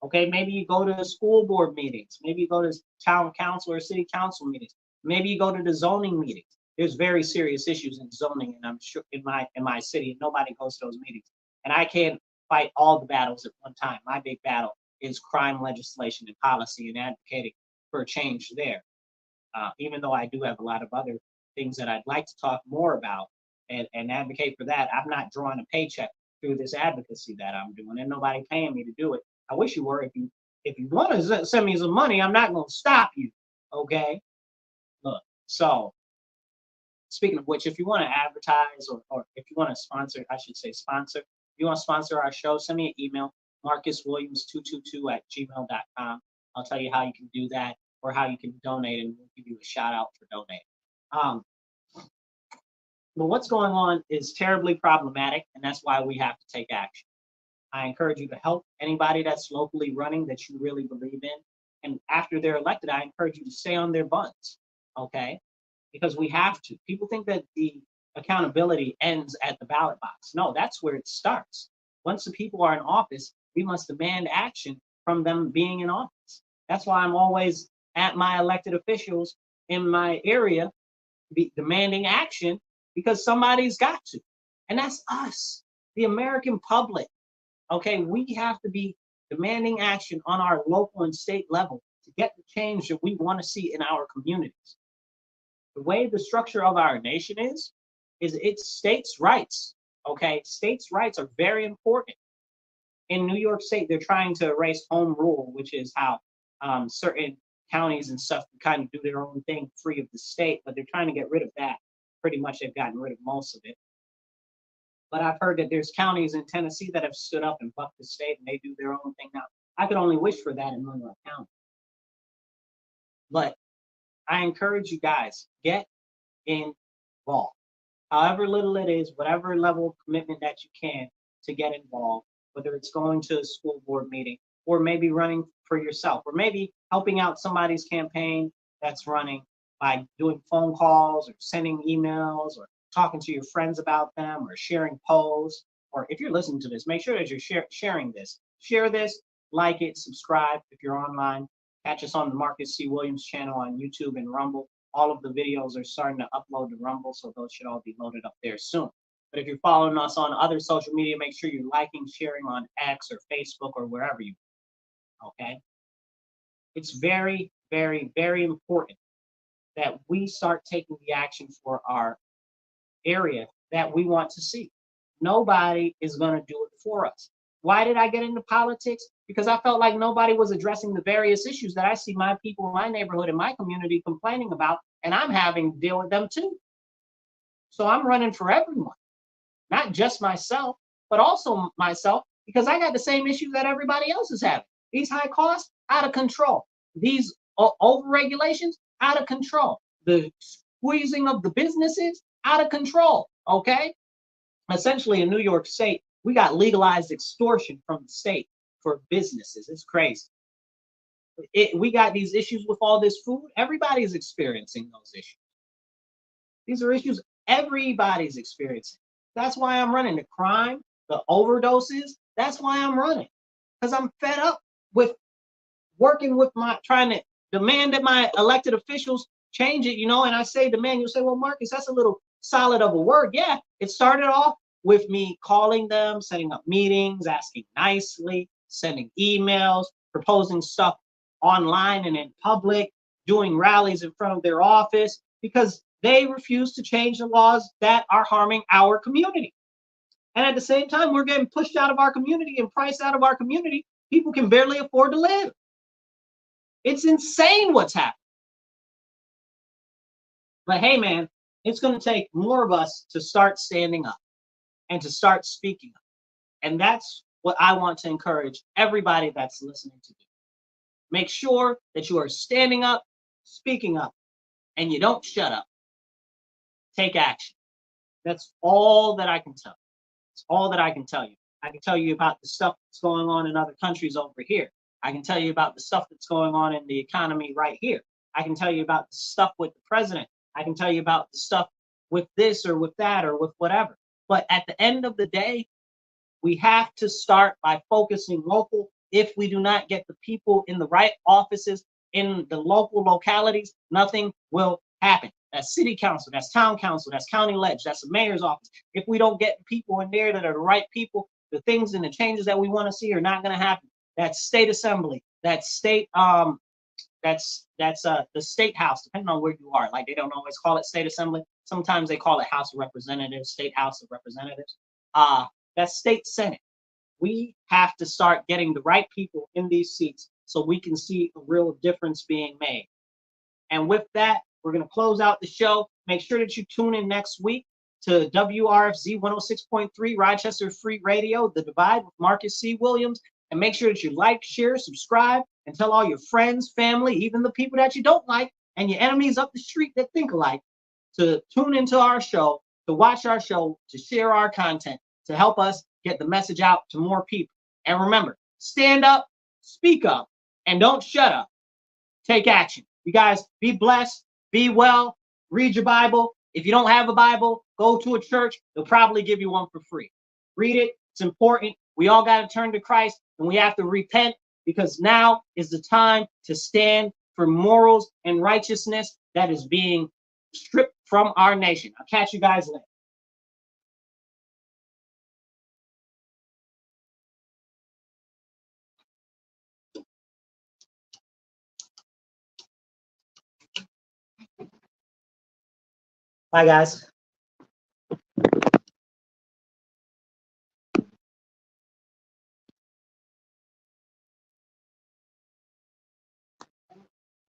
Okay, maybe you go to school board meetings. Maybe you go to town council or city council meetings. Maybe you go to the zoning meetings. There's very serious issues in zoning, and I'm sure in my city, and nobody goes to those meetings. And I can't fight all the battles at one time. My big battle is crime legislation and policy and advocating for a change there. Even though I do have a lot of other things that I'd like to talk more about and advocate for that, I'm not drawing a paycheck through this advocacy that I'm doing, and nobody paying me to do it. I wish you were. If you want to send me some money, I'm not going to stop you. Okay. Look. So, speaking of which, if you want to advertise or if you want to sponsor, I should say sponsor. If you want to sponsor our show, send me an email, marcuswilliams222@gmail.com. I'll tell you how you can do that, or how you can donate, and we'll give you a shout out for donating. But what's going on is terribly problematic, and that's why we have to take action. I encourage you to help anybody that's locally running that you really believe in. And after they're elected, I encourage you to stay on their buns, okay? Because we have to. People think that the accountability ends at the ballot box. No, that's where it starts. Once the people are in office, we must demand action from them being in office. That's why I'm always at my elected officials in my area demanding action, because somebody's got to. And that's us, the American public. Okay, we have to be demanding action on our local and state level to get the change that we want to see in our communities. The way the structure of our nation is it's states' rights. Okay, states' rights are very important. In New York State, they're trying to erase home rule, which is how certain counties and stuff kind of do their own thing free of the state, but they're trying to get rid of that. Pretty much they've gotten rid of most of it. But I've heard that there's counties in Tennessee that have stood up and bucked the state, and they do their own thing now. I could only wish for that in Monroe County. But I encourage you guys, get involved. However little it is, whatever level of commitment that you can to get involved, whether it's going to a school board meeting, or maybe running for yourself, or maybe helping out somebody's campaign that's running by doing phone calls or sending emails or talking to your friends about them or sharing posts. Or if you're listening to this, make sure that you're sharing this. Share this, like it, subscribe if you're online. Catch us on the Marcus C. Williams channel on YouTube and Rumble. All of the videos are starting to upload to Rumble, so those should all be loaded up there soon. But if you're following us on other social media, make sure you're liking, sharing on X or Facebook or wherever you are. Okay? It's very, very, very important that we start taking the action for our area that we want to see. Nobody is going to do it for us. Why did I get into politics? Because I felt like nobody was addressing the various issues that I see my people in my neighborhood and my community complaining about, and I'm having to deal with them too. So I'm running for everyone. not just myself, but also myself, because I got the same issues that everybody else is having. These high costs, out of control. These over-regulations, out of control. The squeezing of the businesses, out of control, okay? Essentially, in New York State, we got legalized extortion from the state for businesses. It's crazy. We got these issues with all this food. Everybody's experiencing those issues. These are issues everybody's experiencing. That's why I'm running. The crime, the overdoses, that's why I'm running. Because I'm fed up with working with trying to demand that my elected officials change it, you know, and I say demand, you'll say, well, Marcus, that's a little solid of a word. Yeah, it started off with me calling them, setting up meetings, asking nicely, sending emails, proposing stuff online and in public, doing rallies in front of their office, because they refuse to change the laws that are harming our community. And at the same time, we're getting pushed out of our community and priced out of our community. People can barely afford to live. It's insane what's happening. But hey, man, it's going to take more of us to start standing up and to start speaking up. And that's what I want to encourage everybody that's listening to do. Make sure that you are standing up, speaking up, and you don't shut up. Take action. That's all that I can tell you. It's all that I can tell you. I can tell you about the stuff that's going on in other countries over here. I can tell you about the stuff that's going on in the economy right here. I can tell you about the stuff with the president. I can tell you about the stuff with this or with that or with whatever. But at the end of the day, we have to start by focusing local. If we do not get the people in the right offices in the local localities, nothing will happen. That's city council, that's town council, that's county ledge, that's the mayor's office. If we don't get people in there that are the right people, the things and the changes that we want to see are not going to happen. That's state assembly, that's state that's the state house, depending on where you are. Like, they don't always call it state assembly. Sometimes they call it House of Representatives, State House of Representatives. That's state senate. We have to start getting the right people in these seats so we can see a real difference being made. And with that, we're going to close out the show. Make sure that you tune in next week to WRFZ 106.3 Rochester Free Radio, The Divide with Marcus C. Williams. And make sure that you like, share, subscribe, and tell all your friends, family, even the people that you don't like, and your enemies up the street that think alike, to tune into our show, to watch our show, to share our content, to help us get the message out to more people. And remember, stand up, speak up, and don't shut up. Take action. You guys be blessed, be well, read your Bible. If you don't have a Bible, go to a church. They'll probably give you one for free. Read it. It's important. We all got to turn to Christ, and we have to repent, because now is the time to stand for morals and righteousness that is being stripped from our nation. I'll catch you guys later. Bye, guys.